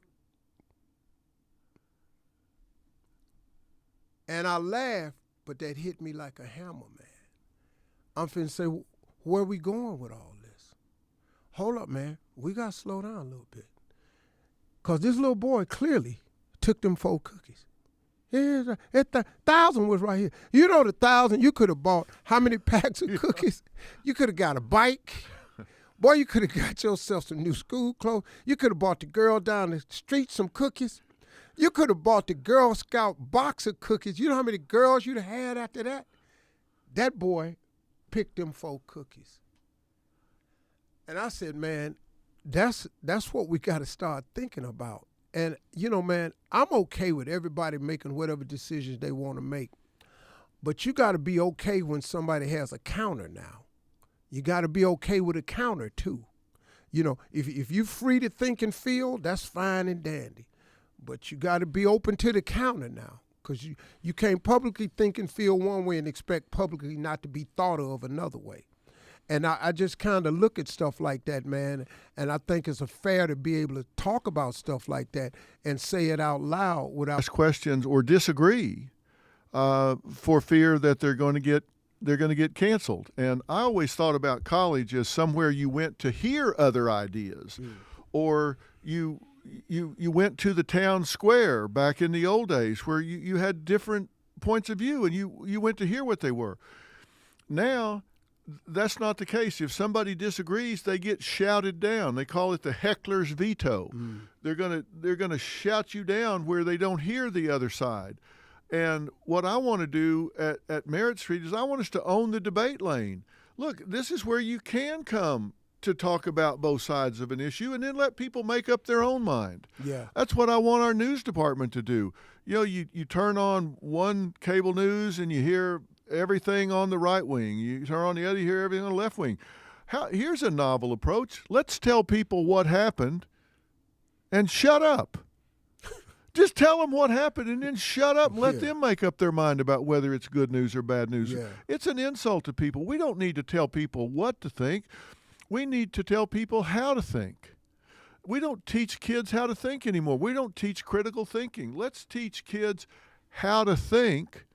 And I laughed, but that hit me like a hammer, man. I'm finna say, where are we going with all this? Hold up, man. We got to slow down a little bit. Because this little boy clearly took them 4 cookies. Yeah, 1,000 was right here. You know the 1,000, you could have bought how many packs of cookies? You could have got a bike. Boy, you could have got yourself some new school clothes. You could have bought the girl down the street some cookies. You could have bought the Girl Scout box of cookies. You know how many girls you'd have had after that? That boy picked them 4 cookies. And I said, man, that's what we got to start thinking about. And, you know, man, I'm okay with everybody making whatever decisions they want to make. But you got to be okay when somebody has a counter now. You got to be okay with a counter, too. You know, if you're free to think and feel, that's fine and dandy. But you got to be open to the counter now, because you can't publicly think and feel one way and expect publicly not to be thought of another way. And I just kind of look at stuff like that, man, and I think it's fair to be able to talk about stuff like that and say it out loud without ask questions or disagree for fear that they're going to get canceled. And I always thought about college as somewhere you went to hear other ideas, or you went to the town square back in the old days where you had different points of view and you went to hear what they were. Now, that's not the case. If somebody disagrees, they get shouted down. They call it the heckler's veto. They're gonna shout you down where they don't hear the other side. And what I want to do at Merritt Street is I want us to own the debate lane. Look, this is where you can come to talk about both sides of an issue and then let people make up their own mind. Yeah. That's what I want our news department to do. You know, you turn on one cable news and you hear everything on the right wing. You turn on the other, you hear everything on the left wing. Here's a novel approach. Let's tell people what happened and shut up. Just tell them what happened and then shut up and let them make up their mind about whether it's good news or bad news. Yeah. It's an insult to people. We don't need to tell people what to think. We need to tell people how to think. We don't teach kids how to think anymore. We don't teach critical thinking. Let's teach kids how to think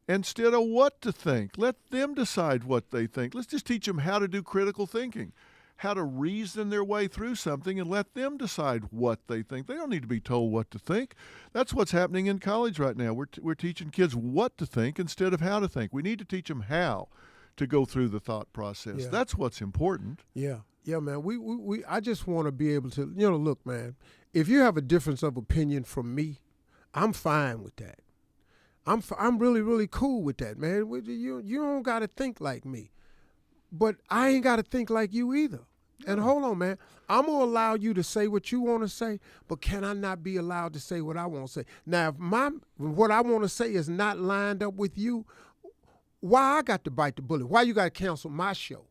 instead of what to think. Let them decide what they think. Let's just teach them how to do critical thinking, how to reason their way through something and let them decide what they think. They don't need to be told what to think. That's what's happening in college right now. We're teaching kids what to think instead of how to think. We need to teach them how to go through the thought process. Yeah. That's what's important. Yeah, man. I just want to be able to, look, man, if you have a difference of opinion from me, I'm fine with that. I'm really, really cool with that, man. You don't got to think like me. But I ain't got to think like you either. And hold on, man. I'm going to allow you to say what you want to say, but can I not be allowed to say what I want to say? Now, if what I want to say is not lined up with you, why I got to bite the bullet? Why you got to cancel my show?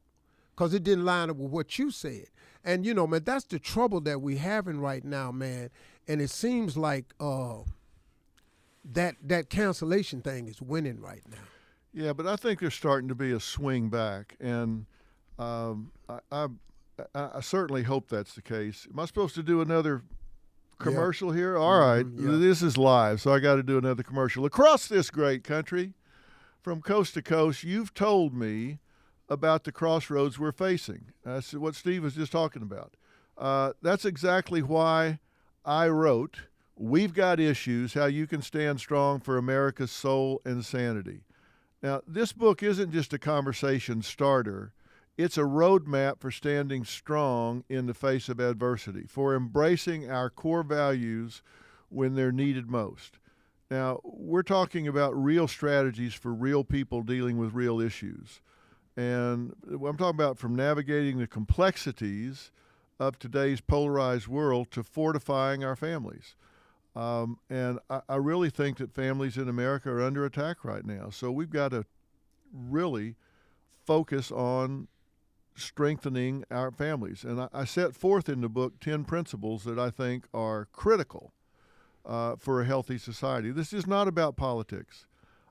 Because it didn't line up with what you said. And, man, that's the trouble that we're having right now, man. And it seems like that cancellation thing is winning right now. Yeah, but I think there's starting to be a swing back. And I certainly hope that's the case. Am I supposed to do another commercial here? All right. Yeah. This is live, so I got to do another commercial. Across this great country, from coast to coast, you've told me about the crossroads we're facing. That's what Steve was just talking about. That's exactly why I wrote We've Got Issues, How You Can Stand Strong for America's Soul and Sanity. Now, this book isn't just a conversation starter. It's a roadmap for standing strong in the face of adversity, for embracing our core values when they're needed most. Now, we're talking about real strategies for real people dealing with real issues. And I'm talking about from navigating the complexities of today's polarized world to fortifying our families. And I really think that families in America are under attack right now. So we've got to really focus on strengthening our families. And I set forth in the book 10 principles that I think are critical for a healthy society. This is not about politics.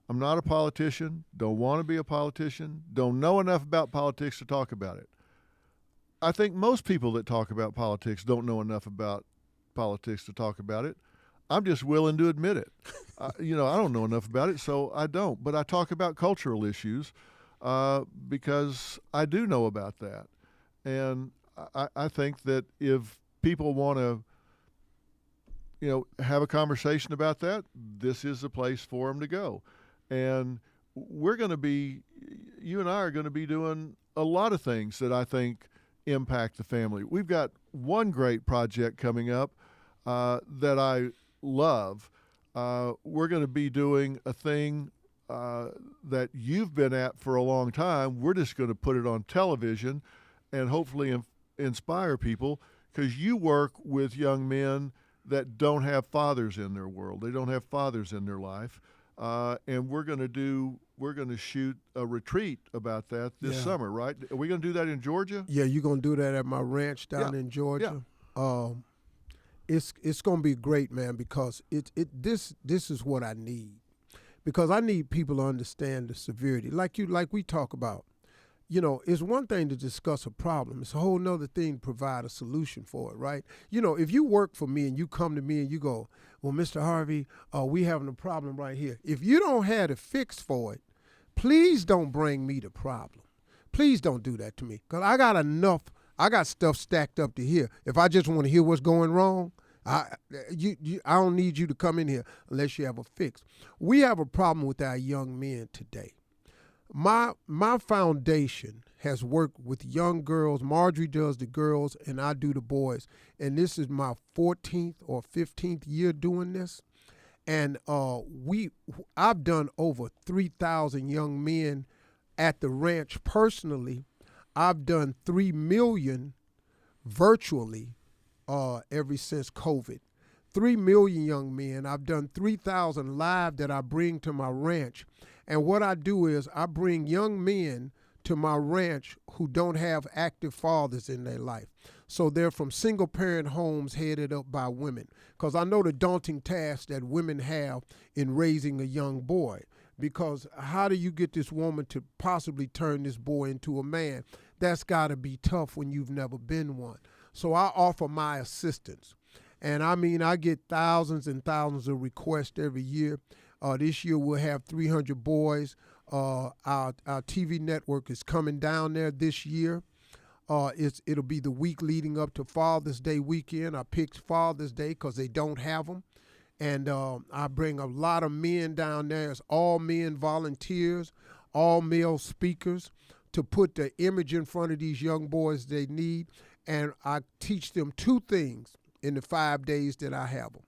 I'm not a politician, don't want to be a politician, don't know enough about politics to talk about it. I think most people that talk about politics don't know enough about politics to talk about it. I'm just willing to admit it. I don't know enough about it, so I don't. But I talk about cultural issues because I do know about that. And I think that if people want to, have a conversation about that, this is the place for them to go. And you and I are going to be doing a lot of things that I think impact the family. We've got one great project coming up that I love. We're going to be doing a thing that you've been at for a long time. We're just going to put it on television and hopefully inspire people, because you work with young men that don't have fathers in their world. They don't have fathers in their life. And we're going to shoot a retreat about that this summer, right? Are we going to do that in Georgia? Yeah, you're going to do that at my ranch down in Georgia. Yeah. It's going to be great, man, because this is what I need. Because I need people to understand the severity. Like we talk about. It's one thing to discuss a problem. It's a whole nother thing to provide a solution for it, right? If you work for me and you come to me and you go, well, Mr. Harvey, we having a problem right here. If you don't have a fix for it, please don't bring me the problem. Please don't do that to me, because I got stuff stacked up to here. If I just want to hear what's going wrong, I don't need you to come in here unless you have a fix. We have a problem with our young men today. My foundation has worked with young girls. Marjorie does the girls, and I do the boys. And this is my 14th or 15th year doing this. And I've done over 3,000 young men at the ranch personally. I've done 3 million virtually ever since COVID. 3 million young men. I've done 3,000 live that I bring to my ranch. And what I do is I bring young men to my ranch who don't have active fathers in their life. So they're from single-parent homes headed up by women. Because I know the daunting task that women have in raising a young boy. Because how do you get this woman to possibly turn this boy into a man? That's got to be tough when you've never been one. So I offer my assistance. And I get thousands and thousands of requests every year. This year we'll have 300 boys. Our TV network is coming down there this year. It'll be the week leading up to Father's Day weekend. I picked Father's Day because they don't have them. And I bring a lot of men down there. It's all men volunteers, all male speakers, to put the image in front of these young boys they need. And I teach them 2 things in the 5 days that I have them.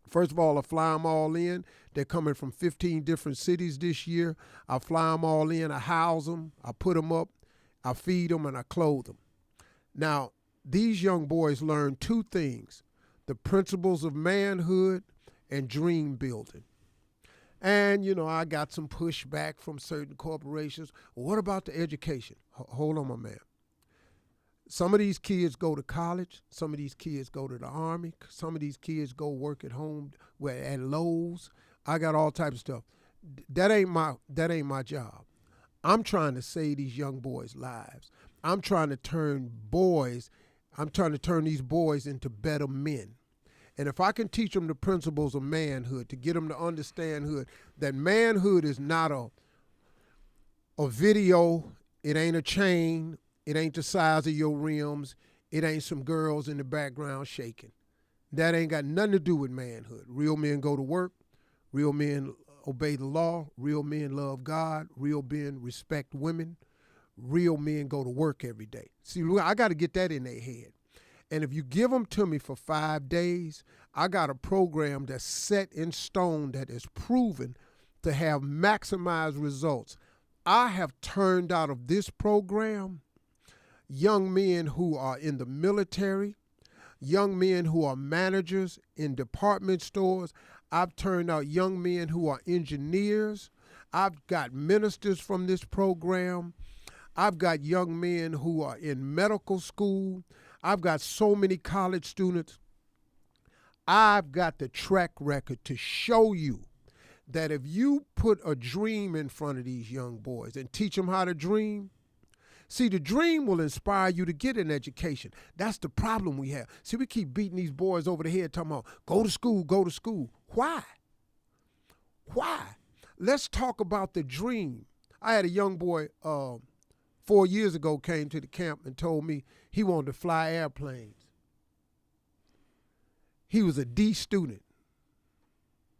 First of all, I fly them all in. They're coming from 15 different cities this year. I fly them all in. I house them. I put them up. I feed them, and I clothe them. Now, these young boys learn 2 things: the principles of manhood and dream building. And, I got some pushback from certain corporations. Well, what about the education? Hold on, my man. Some of these kids go to college. Some of these kids go to the Army. Some of these kids go work at home at Lowe's. I got all types of stuff. That ain't my job. I'm trying to save these young boys' lives. I'm trying to turn these boys into better men. And if I can teach them the principles of manhood, to get them to understand that manhood is not a video, it ain't a chain, it ain't the size of your rims, it ain't some girls in the background shaking. That ain't got nothing to do with manhood. Real men go to work, real men obey the law, real men love God, real men respect women, real men go to work every day. See, I got to get that in their head. And if you give them to me for 5 days, I got a program that's set in stone that is proven to have maximized results. I have turned out of this program young men who are in the military, young men who are managers in department stores. I've turned out young men who are engineers. I've got ministers from this program. I've got young men who are in medical school. I've got so many college students. I've got the track record to show you that if you put a dream in front of these young boys and teach them how to dream, see, the dream will inspire you to get an education. That's the problem we have. See, we keep beating these boys over the head talking about, go to school, go to school. Why? Why? Let's talk about the dream. I had a young boy 4 years ago came to the camp and told me he wanted to fly airplanes. He was a D student.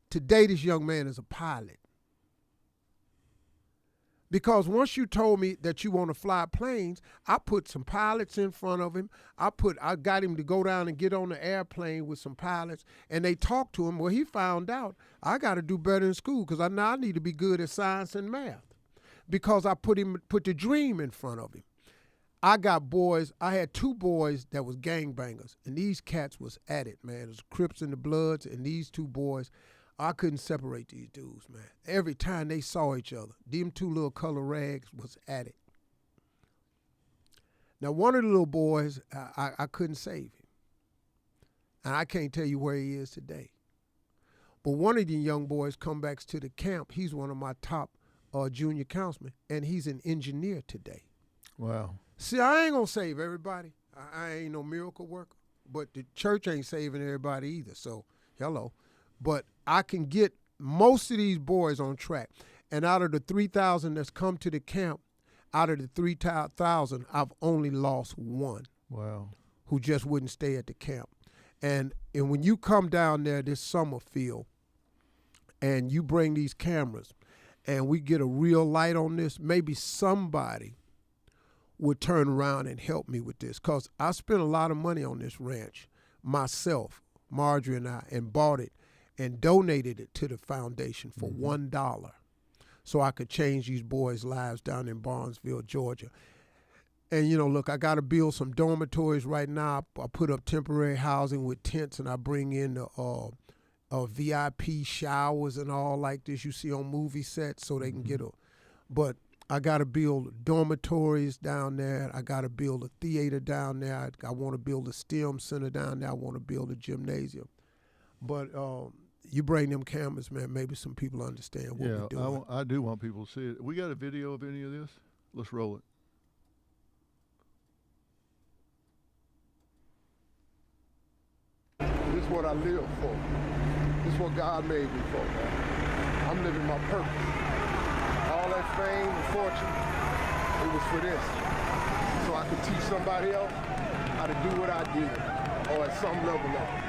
Today, this young man is a pilot. Because once you told me that you want to fly planes, I put some pilots in front of him. I got him to go down and get on the airplane with some pilots, and they talked to him. Well, he found out I got to do better in school because I need to be good at science and math. Because I put the dream in front of him. I had 2 boys that was gangbangers, and these cats was at it, man. It was Crips and the Bloods, and these 2 boys, I couldn't separate these dudes, man. Every time they saw each other, them 2 little color rags was at it. Now, one of the little boys, I couldn't save him. And I can't tell you where he is today. But one of the young boys come back to the camp. He's one of my top junior councilmen, and he's an engineer today. Wow. See, I ain't going to save everybody. I ain't no miracle worker. But the church ain't saving everybody either, so hello. But I can get most of these boys on track. And out of the 3,000 that's come to the camp, out of the 3,000, I've only lost 1. Wow. Who just wouldn't stay at the camp. And when you come down there this summer field and you bring these cameras and we get a real light on this, maybe somebody would turn around and help me with this. Because I spent a lot of money on this ranch myself, Marjorie and I, and bought it and donated it to the foundation for $1 so I could change these boys' lives down in Barnesville, Georgia. And, look, I got to build some dormitories right now. I put up temporary housing with tents, and I bring in the VIP showers and all like this you see on movie sets so they can get but I got to build dormitories down there. I got to build a theater down there. I want to build a STEM center down there. I want to build a gymnasium. But you bring them cameras, man, maybe some people understand what we're doing. I do want people to see it. We got a video of any of this? Let's roll it. This is what I live for. This is what God made me for, man. I'm living my purpose. All that fame and fortune, it was for this. So I could teach somebody else how to do what I did, or at some level of it.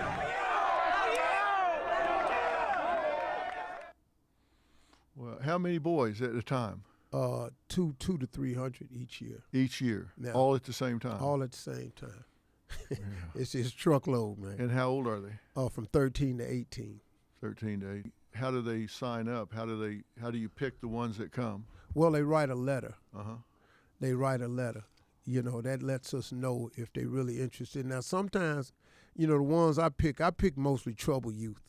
Well, how many boys at a time? 200 to 300 each year. Each year, now, all at the same time? All at the same time. Yeah. It's just truckload, man. And how old are they? From 13 to 18. 13 to 18. How do they sign up? How do you pick the ones that come? Well, they write a letter. Uh-huh. They write a letter. That lets us know if they're really interested. Now, sometimes, the ones I pick mostly troubled youth.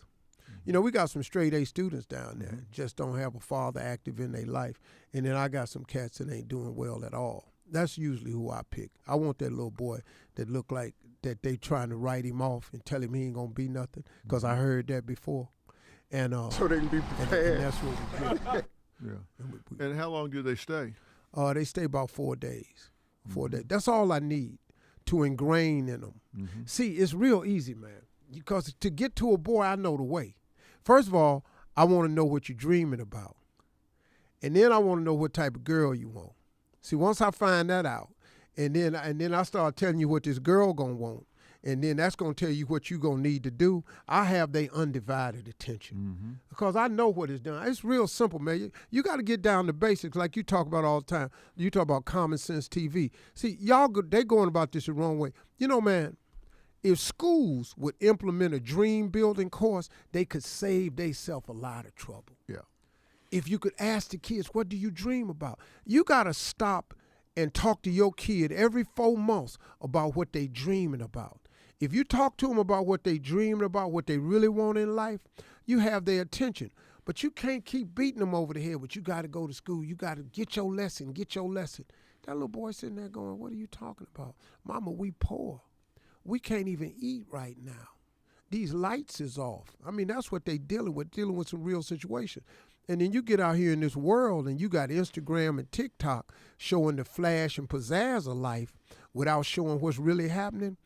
We got some straight A students down there, just don't have a father active in their life. And then I got some cats that ain't doing well at all. That's usually who I pick. I want that little boy that look like that they trying to write him off and tell him he ain't going to be nothing, because I heard that before. And so they can be prepared. And that's what we do. Yeah. And how long do they stay? They stay about 4 days. for that. That's all I need to ingrain in them. Mm-hmm. See, it's real easy, man, because to get to a boy, I know the way. First of all, I want to know what you're dreaming about. And then I want to know what type of girl you want. See, once I find that out, and then I start telling you what this girl gonna want, and then that's gonna tell you what you gonna need to do, I have their undivided attention. Mm-hmm. Because I know what it's done. It's real simple, man. You got to get down to basics like you talk about all the time. You talk about common sense TV. See, they going about this the wrong way. You know, man, if schools would implement a dream building course, they could save themselves a lot of trouble. Yeah. If you could ask the kids, what do you dream about? You got to stop and talk to your kid every 4 months about what they dreaming about. If you talk to them about what they dreaming about, what they really want in life, you have their attention. But you can't keep beating them over the head, but you got to go to school. You got to get your lesson, get your lesson. That little boy sitting there going, what are you talking about? Mama, we poor. We can't even eat right now. These lights is off. I mean, that's what they dealing with some real situation. And then you get out here in this world and you got Instagram and TikTok showing the flash and pizzazz of life without showing what's really happening.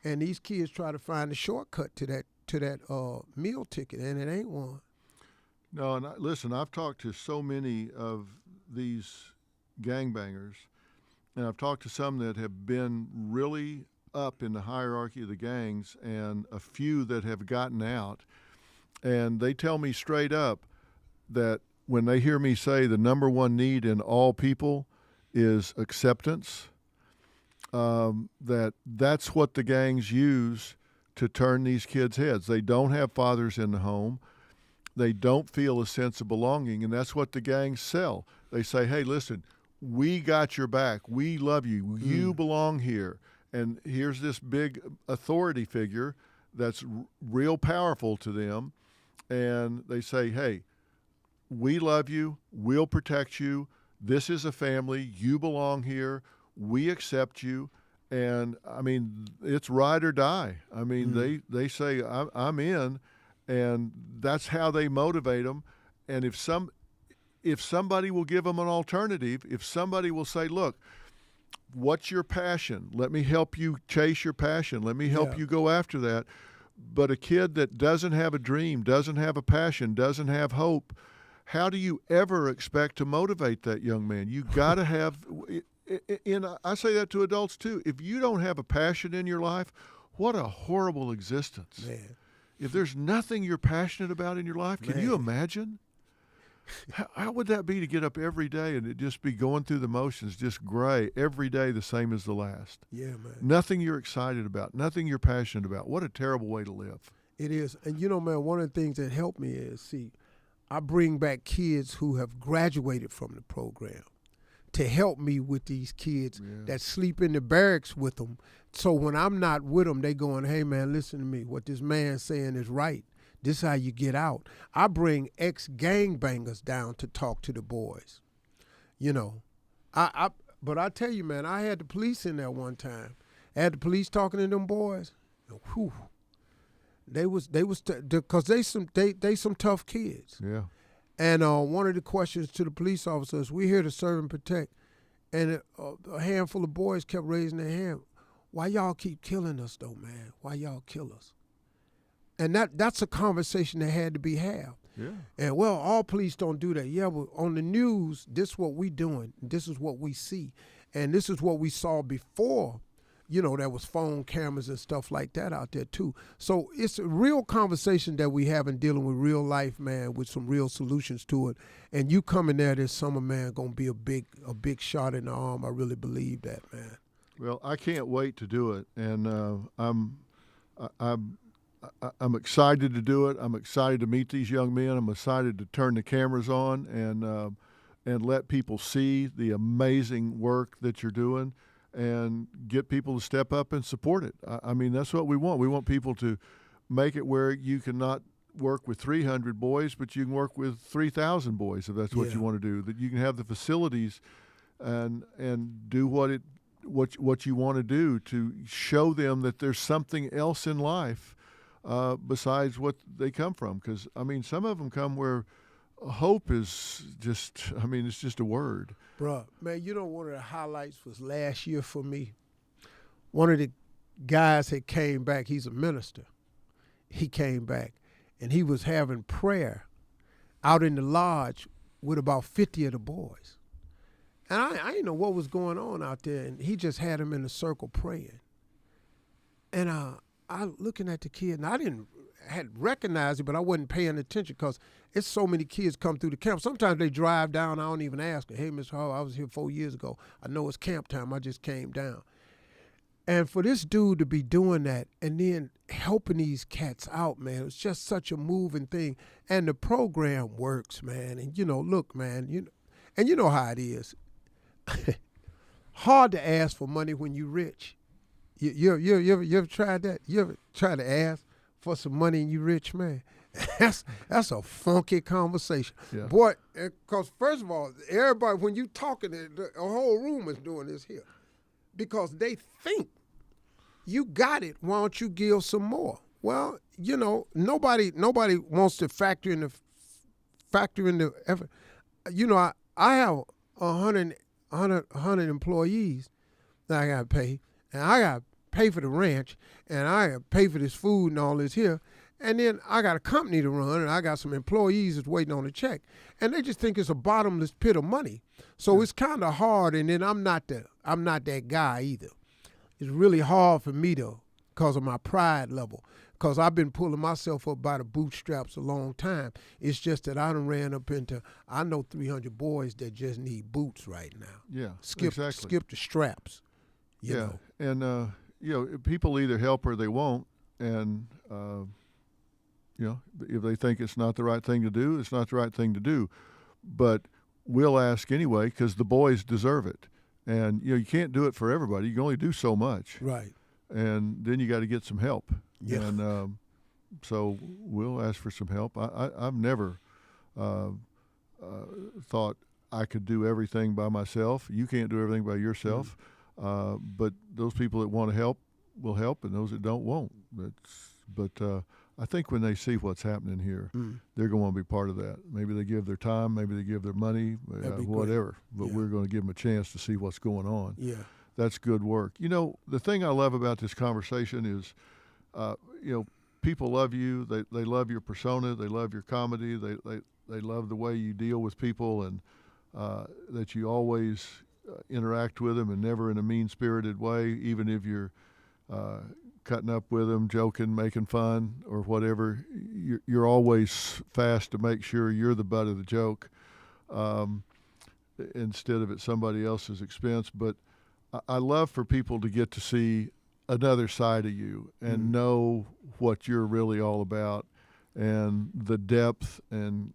And these kids try to find a shortcut to that meal ticket, and it ain't one. No, and listen, I've talked to so many of these gangbangers, and I've talked to some that have been really up in the hierarchy of the gangs and a few that have gotten out. And they tell me straight up that when they hear me say the number one need in all people is acceptance, that's what the gangs use to turn these kids' heads. They don't have fathers in the home. They don't feel a sense of belonging, and that's what the gangs sell. They say, hey, listen, we got your back. We love you. You belong here. And here's this big authority figure that's real powerful to them, and they say, hey, we love you. We'll protect you. This is a family. You belong here. We accept you. And, I mean, it's ride or die. I mean, they say, I'm in, and that's how they motivate them. And if somebody will give them an alternative, if somebody will say, look, what's your passion? Let me help you chase your passion. Let me help you go after that. But a kid that doesn't have a dream, doesn't have a passion, doesn't have hope, how do you ever expect to motivate that young man? You got to have I say that to adults too. If you don't have a passion in your life, what a horrible existence. Man. If there's nothing you're passionate about in your life, can you imagine? How would that be to get up every day and it just be going through the motions, just gray, every day the same as the last? Yeah, man. Nothing you're excited about, nothing you're passionate about. What a terrible way to live. It is. And you know, man, one of the things that helped me is, see, I bring back kids who have graduated from the program to help me with these kids that sleep in the barracks with them. So when I'm not with them, they going, hey, man, listen to me. What this man's saying is right. This is how you get out. I bring ex-gangbangers down to talk to the boys. You know, but I tell you, man, I had the police in there one time. I had the police talking to them boys. Whew. Because they some tough kids. Yeah. And one of the questions to the police officers, we're here to serve and protect. And a handful of boys kept raising their hand. Why y'all keep killing us, though, man? Why y'all kill us? And that's a conversation that had to be had. Yeah. And, well, all police don't do that. Yeah, but on the news, this is what we doing. This is what we see. And this is what we saw before. You know, there was phone cameras and stuff like that out there, too. So it's a real conversation that we have in dealing with real life, man, with some real solutions to it. And you coming there this summer, man, going to be a big shot in the arm. I really believe that, man. Well, I can't wait to do it. And I'm excited to do it. I'm excited to meet these young men. I'm excited to turn the cameras on and let people see the amazing work that you're doing, and get people to step up and support it. I mean, that's what we want. We want people to make it where you can not work with 300 boys, but you can work with 3,000 boys if that's what you want to do. That you can have the facilities and do what you want to do to show them that there's something else in life besides what they come from. Because, I mean, some of them come where hope is just, I mean, it's just a word. Bruh, man, you know, one of the highlights was last year for me. One of the guys that came back, he's a minister. He came back, and he was having prayer out in the lodge with about 50 of the boys. And I didn't know what was going on out there, and he just had them in a circle praying. And I looking at the kid, and I had recognized it, but I wasn't paying attention because it's so many kids come through the camp. Sometimes they drive down, I don't even ask her, hey, Miss Hall, I was here 4 years ago. I know it's camp time, I just came down. And for this dude to be doing that and then helping these cats out, man, it's just such a moving thing. And the program works, man. And, you know, look, man, you know how it is. Hard to ask for money when you're rich. You ever tried that? You ever try to ask for some money and you rich, man? That's a funky conversation. Yeah. Boy, because first of all, everybody, when you talking, the whole room is doing this here. Because they think you got it, why don't you give some more? Well, you know, nobody wants to factor in the effort. You know, I have 100 employees that I got to pay, and I got to pay for the ranch, and I got to pay for this food and all this here, and then I got a company to run, and I got some employees that's waiting on a check, and they just think it's a bottomless pit of money. So It's kind of hard, and then I'm not that guy either. It's really hard for me because of my pride level, because I've been pulling myself up by the bootstraps a long time. It's just that I done ran up into, I know 300 boys that just need boots right now. Yeah, Skip the straps. You know. And, you know, people either help or they won't. And, you know, if they think it's not the right thing to do, it's not the right thing to do. But we'll ask anyway because the boys deserve it. And, you know, you can't do it for everybody. You can only do so much. Right. And then you got to get some help. Yeah. And so we'll ask for some help. I've never thought I could do everything by myself. You can't do everything by yourself. But those people that want to help will help, and those that don't won't. But I think when they see what's happening here, they're going to want to be part of that. Maybe they give their time, maybe they give their money, whatever. But we're going to give them a chance to see what's going on. Yeah. That's good work. You know, the thing I love about this conversation is, you know, people love you. They love your persona. They love your comedy. They love the way you deal with people, and that you always interact with them, and never in a mean-spirited way, even if you're cutting up with them, joking, making fun, or whatever. You're always fast to make sure you're the butt of the joke, instead of at somebody else's expense. But I love for people to get to see another side of you and know what you're really all about, and the depth and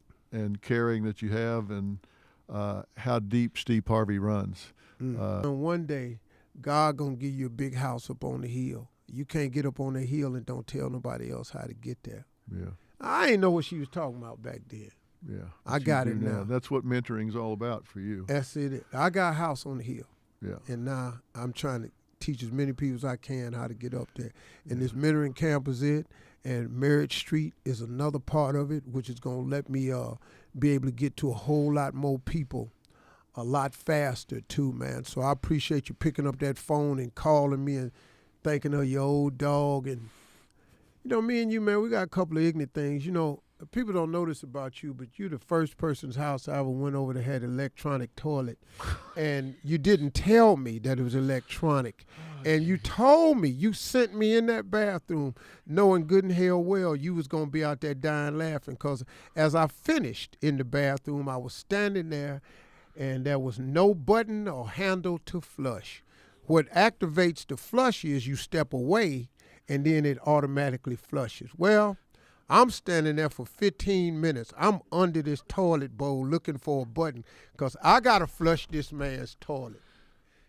caring that you have, and how deep Steve Harvey runs. And one day, God gonna give you a big house up on the hill. You can't get up on the hill and don't tell nobody else how to get there. Yeah. I ain't know what she was talking about back then. Yeah. I got it now. That's what mentoring's all about for you. That's it. I got a house on the hill. Yeah. And now I'm trying to teach as many people as I can how to get up there. And this mentoring camp is it. And Marriage Street is another part of it, which is going to let me be able to get to a whole lot more people a lot faster too, man. So I appreciate you picking up that phone and calling me and thinking of your old dog. And, you know, me and you, man, we got a couple of ignorant things. You know, people don't know this about you, but you're the first person's house I ever went over that had an electronic toilet. And you didn't tell me that it was electronic. And you told me, you sent me in that bathroom knowing good and hell well you was going to be out there dying laughing, because as I finished in the bathroom, I was standing there and there was no button or handle to flush. What activates the flush is you step away and then it automatically flushes. Well, I'm standing there for 15 minutes. I'm under this toilet bowl looking for a button because I got to flush this man's toilet.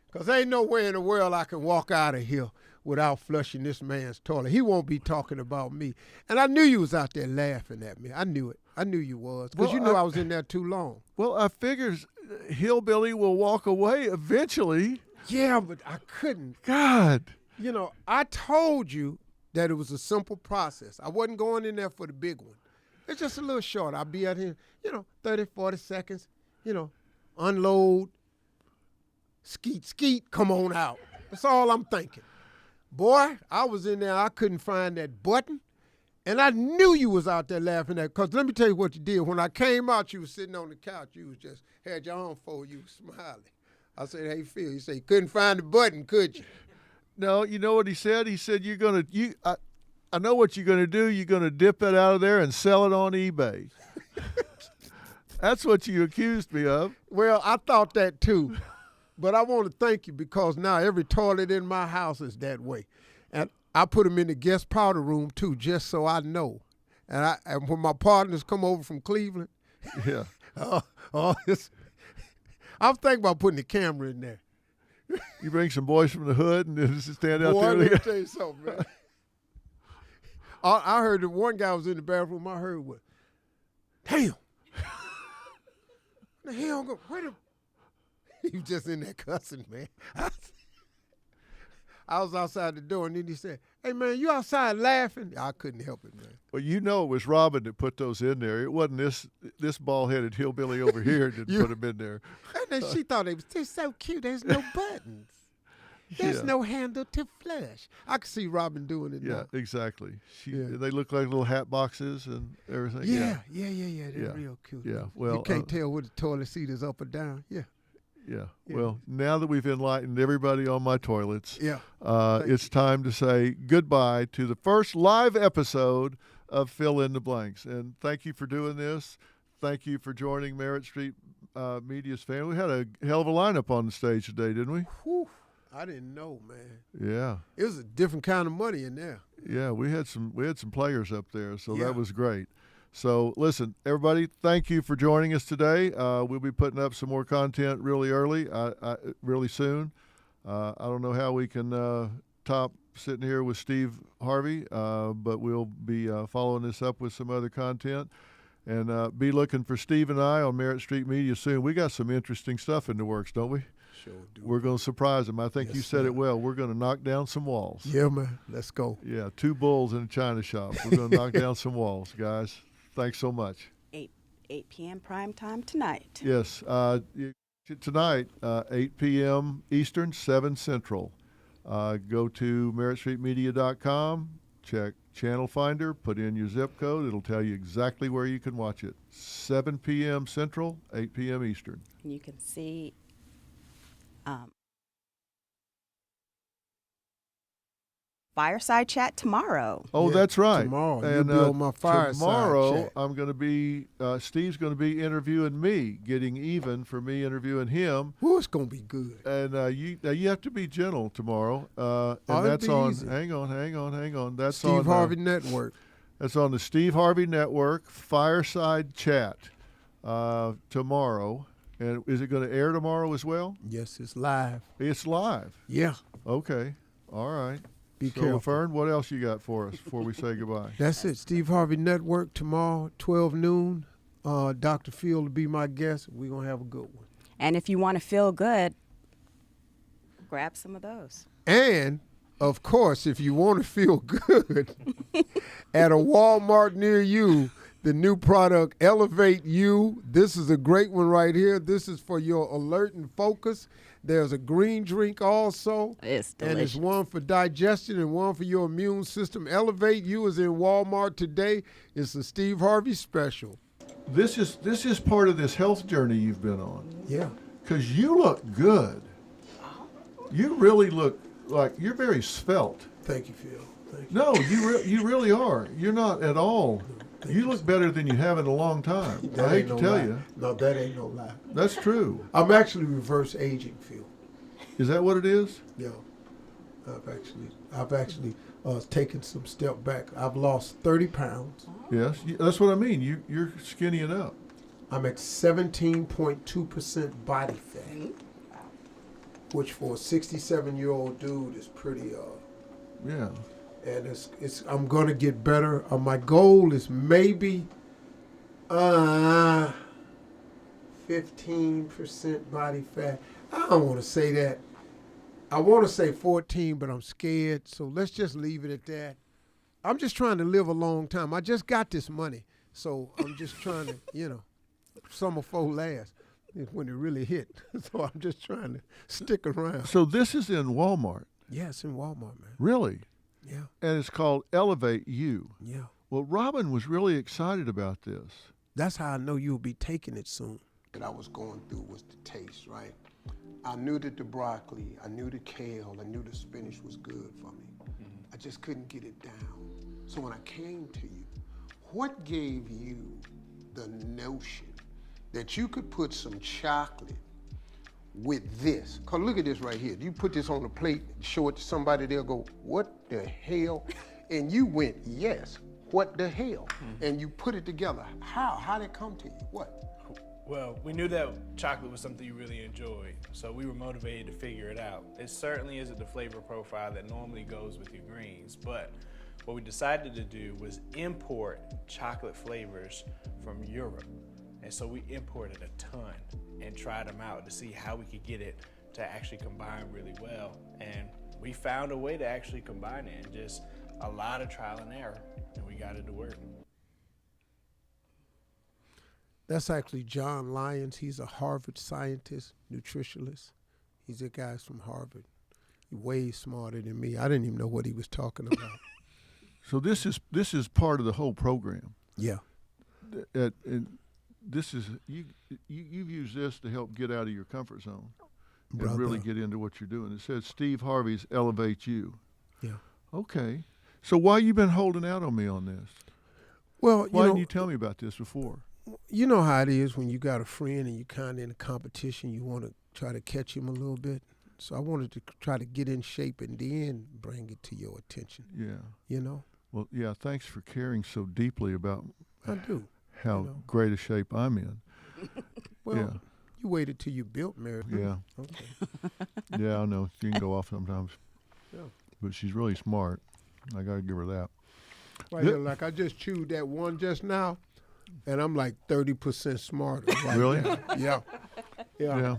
Because there ain't no way in the world I can walk out of here without flushing this man's toilet. He won't be talking about me. And I knew you was out there laughing at me. I knew it. I knew you was. Because you knew I was in there too long. Well, I figures Hillbilly will walk away eventually. Yeah, but I couldn't. God. You know, I told you that it was a simple process. I wasn't going in there for the big one. It's just a little short. I'll be out here, 30, 40 seconds, unload, skeet, come on out. That's all I'm thinking. Boy, I was in there, I couldn't find that button, and I knew you was out there laughing at, because let me tell you what you did. When I came out, you was sitting on the couch. You was just, had your arm folded, you was smiling. I said, hey, Phil, you said you couldn't find the button, could you? No, you know what he said? He said, I know what you're going to do. You're going to dip it out of there and sell it on eBay. That's what you accused me of. Well, I thought that too. But I want to thank you, because now every toilet in my house is that way. And I put them in the guest powder room too, just so I know. And when my partners come over from Cleveland, Yeah. I'm thinking about putting the camera in there. You bring some boys from the hood and just stand out Boy, there. let me tell you something, man. I heard that one guy was in the bathroom. I heard what? Damn. The hell, wait a. He was just in there cussing, man. I was outside the door, and then he said, hey, man, you outside laughing? I couldn't help it, man. Well, it was Robin that put those in there. It wasn't this bald-headed hillbilly over here that put them in there. And then she thought they're so cute. There's no buttons. There's no handle to flush. I could see Robin doing it now. Yeah, exactly. They look like little hat boxes and everything. Yeah. They're real cute. Yeah, well, you can't tell whether the toilet seat is up or down. Yeah. Yeah. Well, now that we've enlightened everybody on my toilets, Yeah. It's time to say goodbye to the first live episode of Fill in the Blanks. And thank you for doing this. Thank you for joining Merritt Street Media's family. We had a hell of a lineup on the stage today, didn't we? Whew. I didn't know, man. Yeah. It was a different kind of money in there. Yeah, we had some players up there, so that was great. So, listen, everybody, thank you for joining us today. We'll be putting up some more content really early, really soon. I don't know how we can top sitting here with Steve Harvey, but we'll be following this up with some other content. And be looking for Steve and I on Merritt Street Media soon. We got some interesting stuff in the works, don't we? Sure do. We're going to surprise them. I think you said it well. We're going to knock down some walls. Yeah, man. Let's go. Yeah, 2 bulls in a china shop. We're going to knock down some walls, guys. Thanks so much. 8 p.m. prime time tonight. Yes. Tonight, 8 p.m. Eastern, 7 Central. Go to merrittstreetmedia.com, check Channel Finder, put in your zip code. It'll tell you exactly where you can watch it. 7 p.m. Central, 8 p.m. Eastern. And you can see fireside chat tomorrow. Oh, that's right. Tomorrow. And you'll be on my fireside tomorrow, chat. I'm going to be, Steve's going to be interviewing me, getting even for me interviewing him. Ooh, it's going to be good. And you have to be gentle tomorrow. And it'll that's be on, easy. hang on. That's Steve on Harvey Network. That's on the Steve Harvey Network, Fireside Chat, tomorrow. And is it going to air tomorrow as well? Yes, it's live. It's live. Yeah. Okay. All right. Be So, careful. Fern, what else you got for us before we say goodbye? That's it. Steve Harvey Network tomorrow, 12 noon. Dr. Phil will be my guest. We're going to have a good one. And if you want to feel good, grab some of those. And, of course, if you want to feel good, at a Walmart near you, the new product, Elevate You. This is a great one right here. This is for your alert and focus. There's a green drink also. It's delicious. And it's one for digestion and one for your immune system. Elevate You is in Walmart today. It's a Steve Harvey special. This is part of this health journey you've been on. Yeah. Because you look good. You really look like you're very svelte. Thank you, Phil. Thank you. No, you really are. You're not at all. You look better than you have in a long time. That I hate ain't to no tell lie. you. No, that ain't no lie. That's true. I'm actually reverse aging, Phil. Is that what it is? Yeah. I've actually taken some step back. I've lost 30 pounds. Yes. That's what I mean. You're skinnying up. I'm at 17.2% body fat, which for a 67-year-old dude is pretty. Yeah. And it's I'm gonna get better. My goal is maybe 15% body fat. I don't want to say that. I want to say 14, but I'm scared. So let's just leave it at that. I'm just trying to live a long time. I just got this money, So I'm just trying to, summer before last is when it really hit. So I'm just trying to stick around. So this is in Walmart. Yeah, it's in Walmart, man. Really? Yeah. And it's called Elevate You. Yeah. Well, Robin was really excited about this. That's how I know you'll be taking it soon. That I was going through was the taste, right? I knew that the broccoli, I knew the kale, I knew the spinach was good for me. I just couldn't get it down. So when I came to you, what gave you the notion that you could put some chocolate with this? Cause look at this right here. You put this on a plate, show it to somebody, they'll go, what the hell? And you went, yes, what the hell? And you put it together. How? How'd it come to you? What? Well, we knew that chocolate was something you really enjoyed, so we were motivated to figure it out. It certainly isn't the flavor profile that normally goes with your greens, but what we decided to do was import chocolate flavors from Europe. And so we imported a ton and tried them out to see how we could get it to actually combine really well. And we found a way to actually combine it, and just a lot of trial and error, and we got it to work. That's actually John Lyons. He's a Harvard scientist, nutritionist. He's a guy from Harvard. He's way smarter than me. I didn't even know what he was talking about. So this is part of the whole program. Yeah. And this is you've used this to help get out of your comfort zone and really get into what you're doing. It says Steve Harvey's Elevate You. Yeah. Okay. So why you been holding out on me on this? Well, Why didn't you tell me about this before? You know how it is when you got a friend and you kind of in a competition, you want to try to catch him a little bit. So I wanted to try to get in shape and then bring it to your attention. Yeah. Well, yeah, thanks for caring so deeply about I do. how great a shape I'm in. Well, yeah. You waited till you built, Mary. Yeah. Okay. Yeah, I know. She can go off sometimes. Yeah. But she's really smart. I got to give her that. Right here, like I just chewed that one just now, and I'm like 30% smarter. Right Really? now. Yeah. Yeah.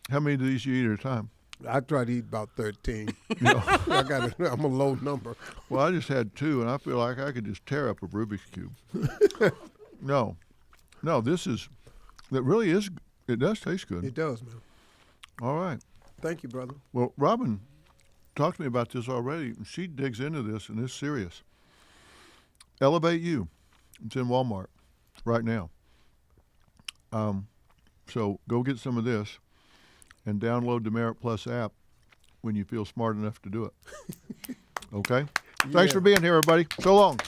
How many of these you eat at a time? I try to eat about 13. No. I'm a low number. Well, I just had 2, and I feel like I could just tear up a Rubik's Cube. No, that really is, it does taste good. It does, man. All right. Thank you, brother. Well, Robin talked to me about this already, and she digs into this, and it's serious. Elevate You. It's in Walmart right now. So go get some of this and download the Merit Plus app when you feel smart enough to do it. Okay? Thanks for being here, everybody. So long.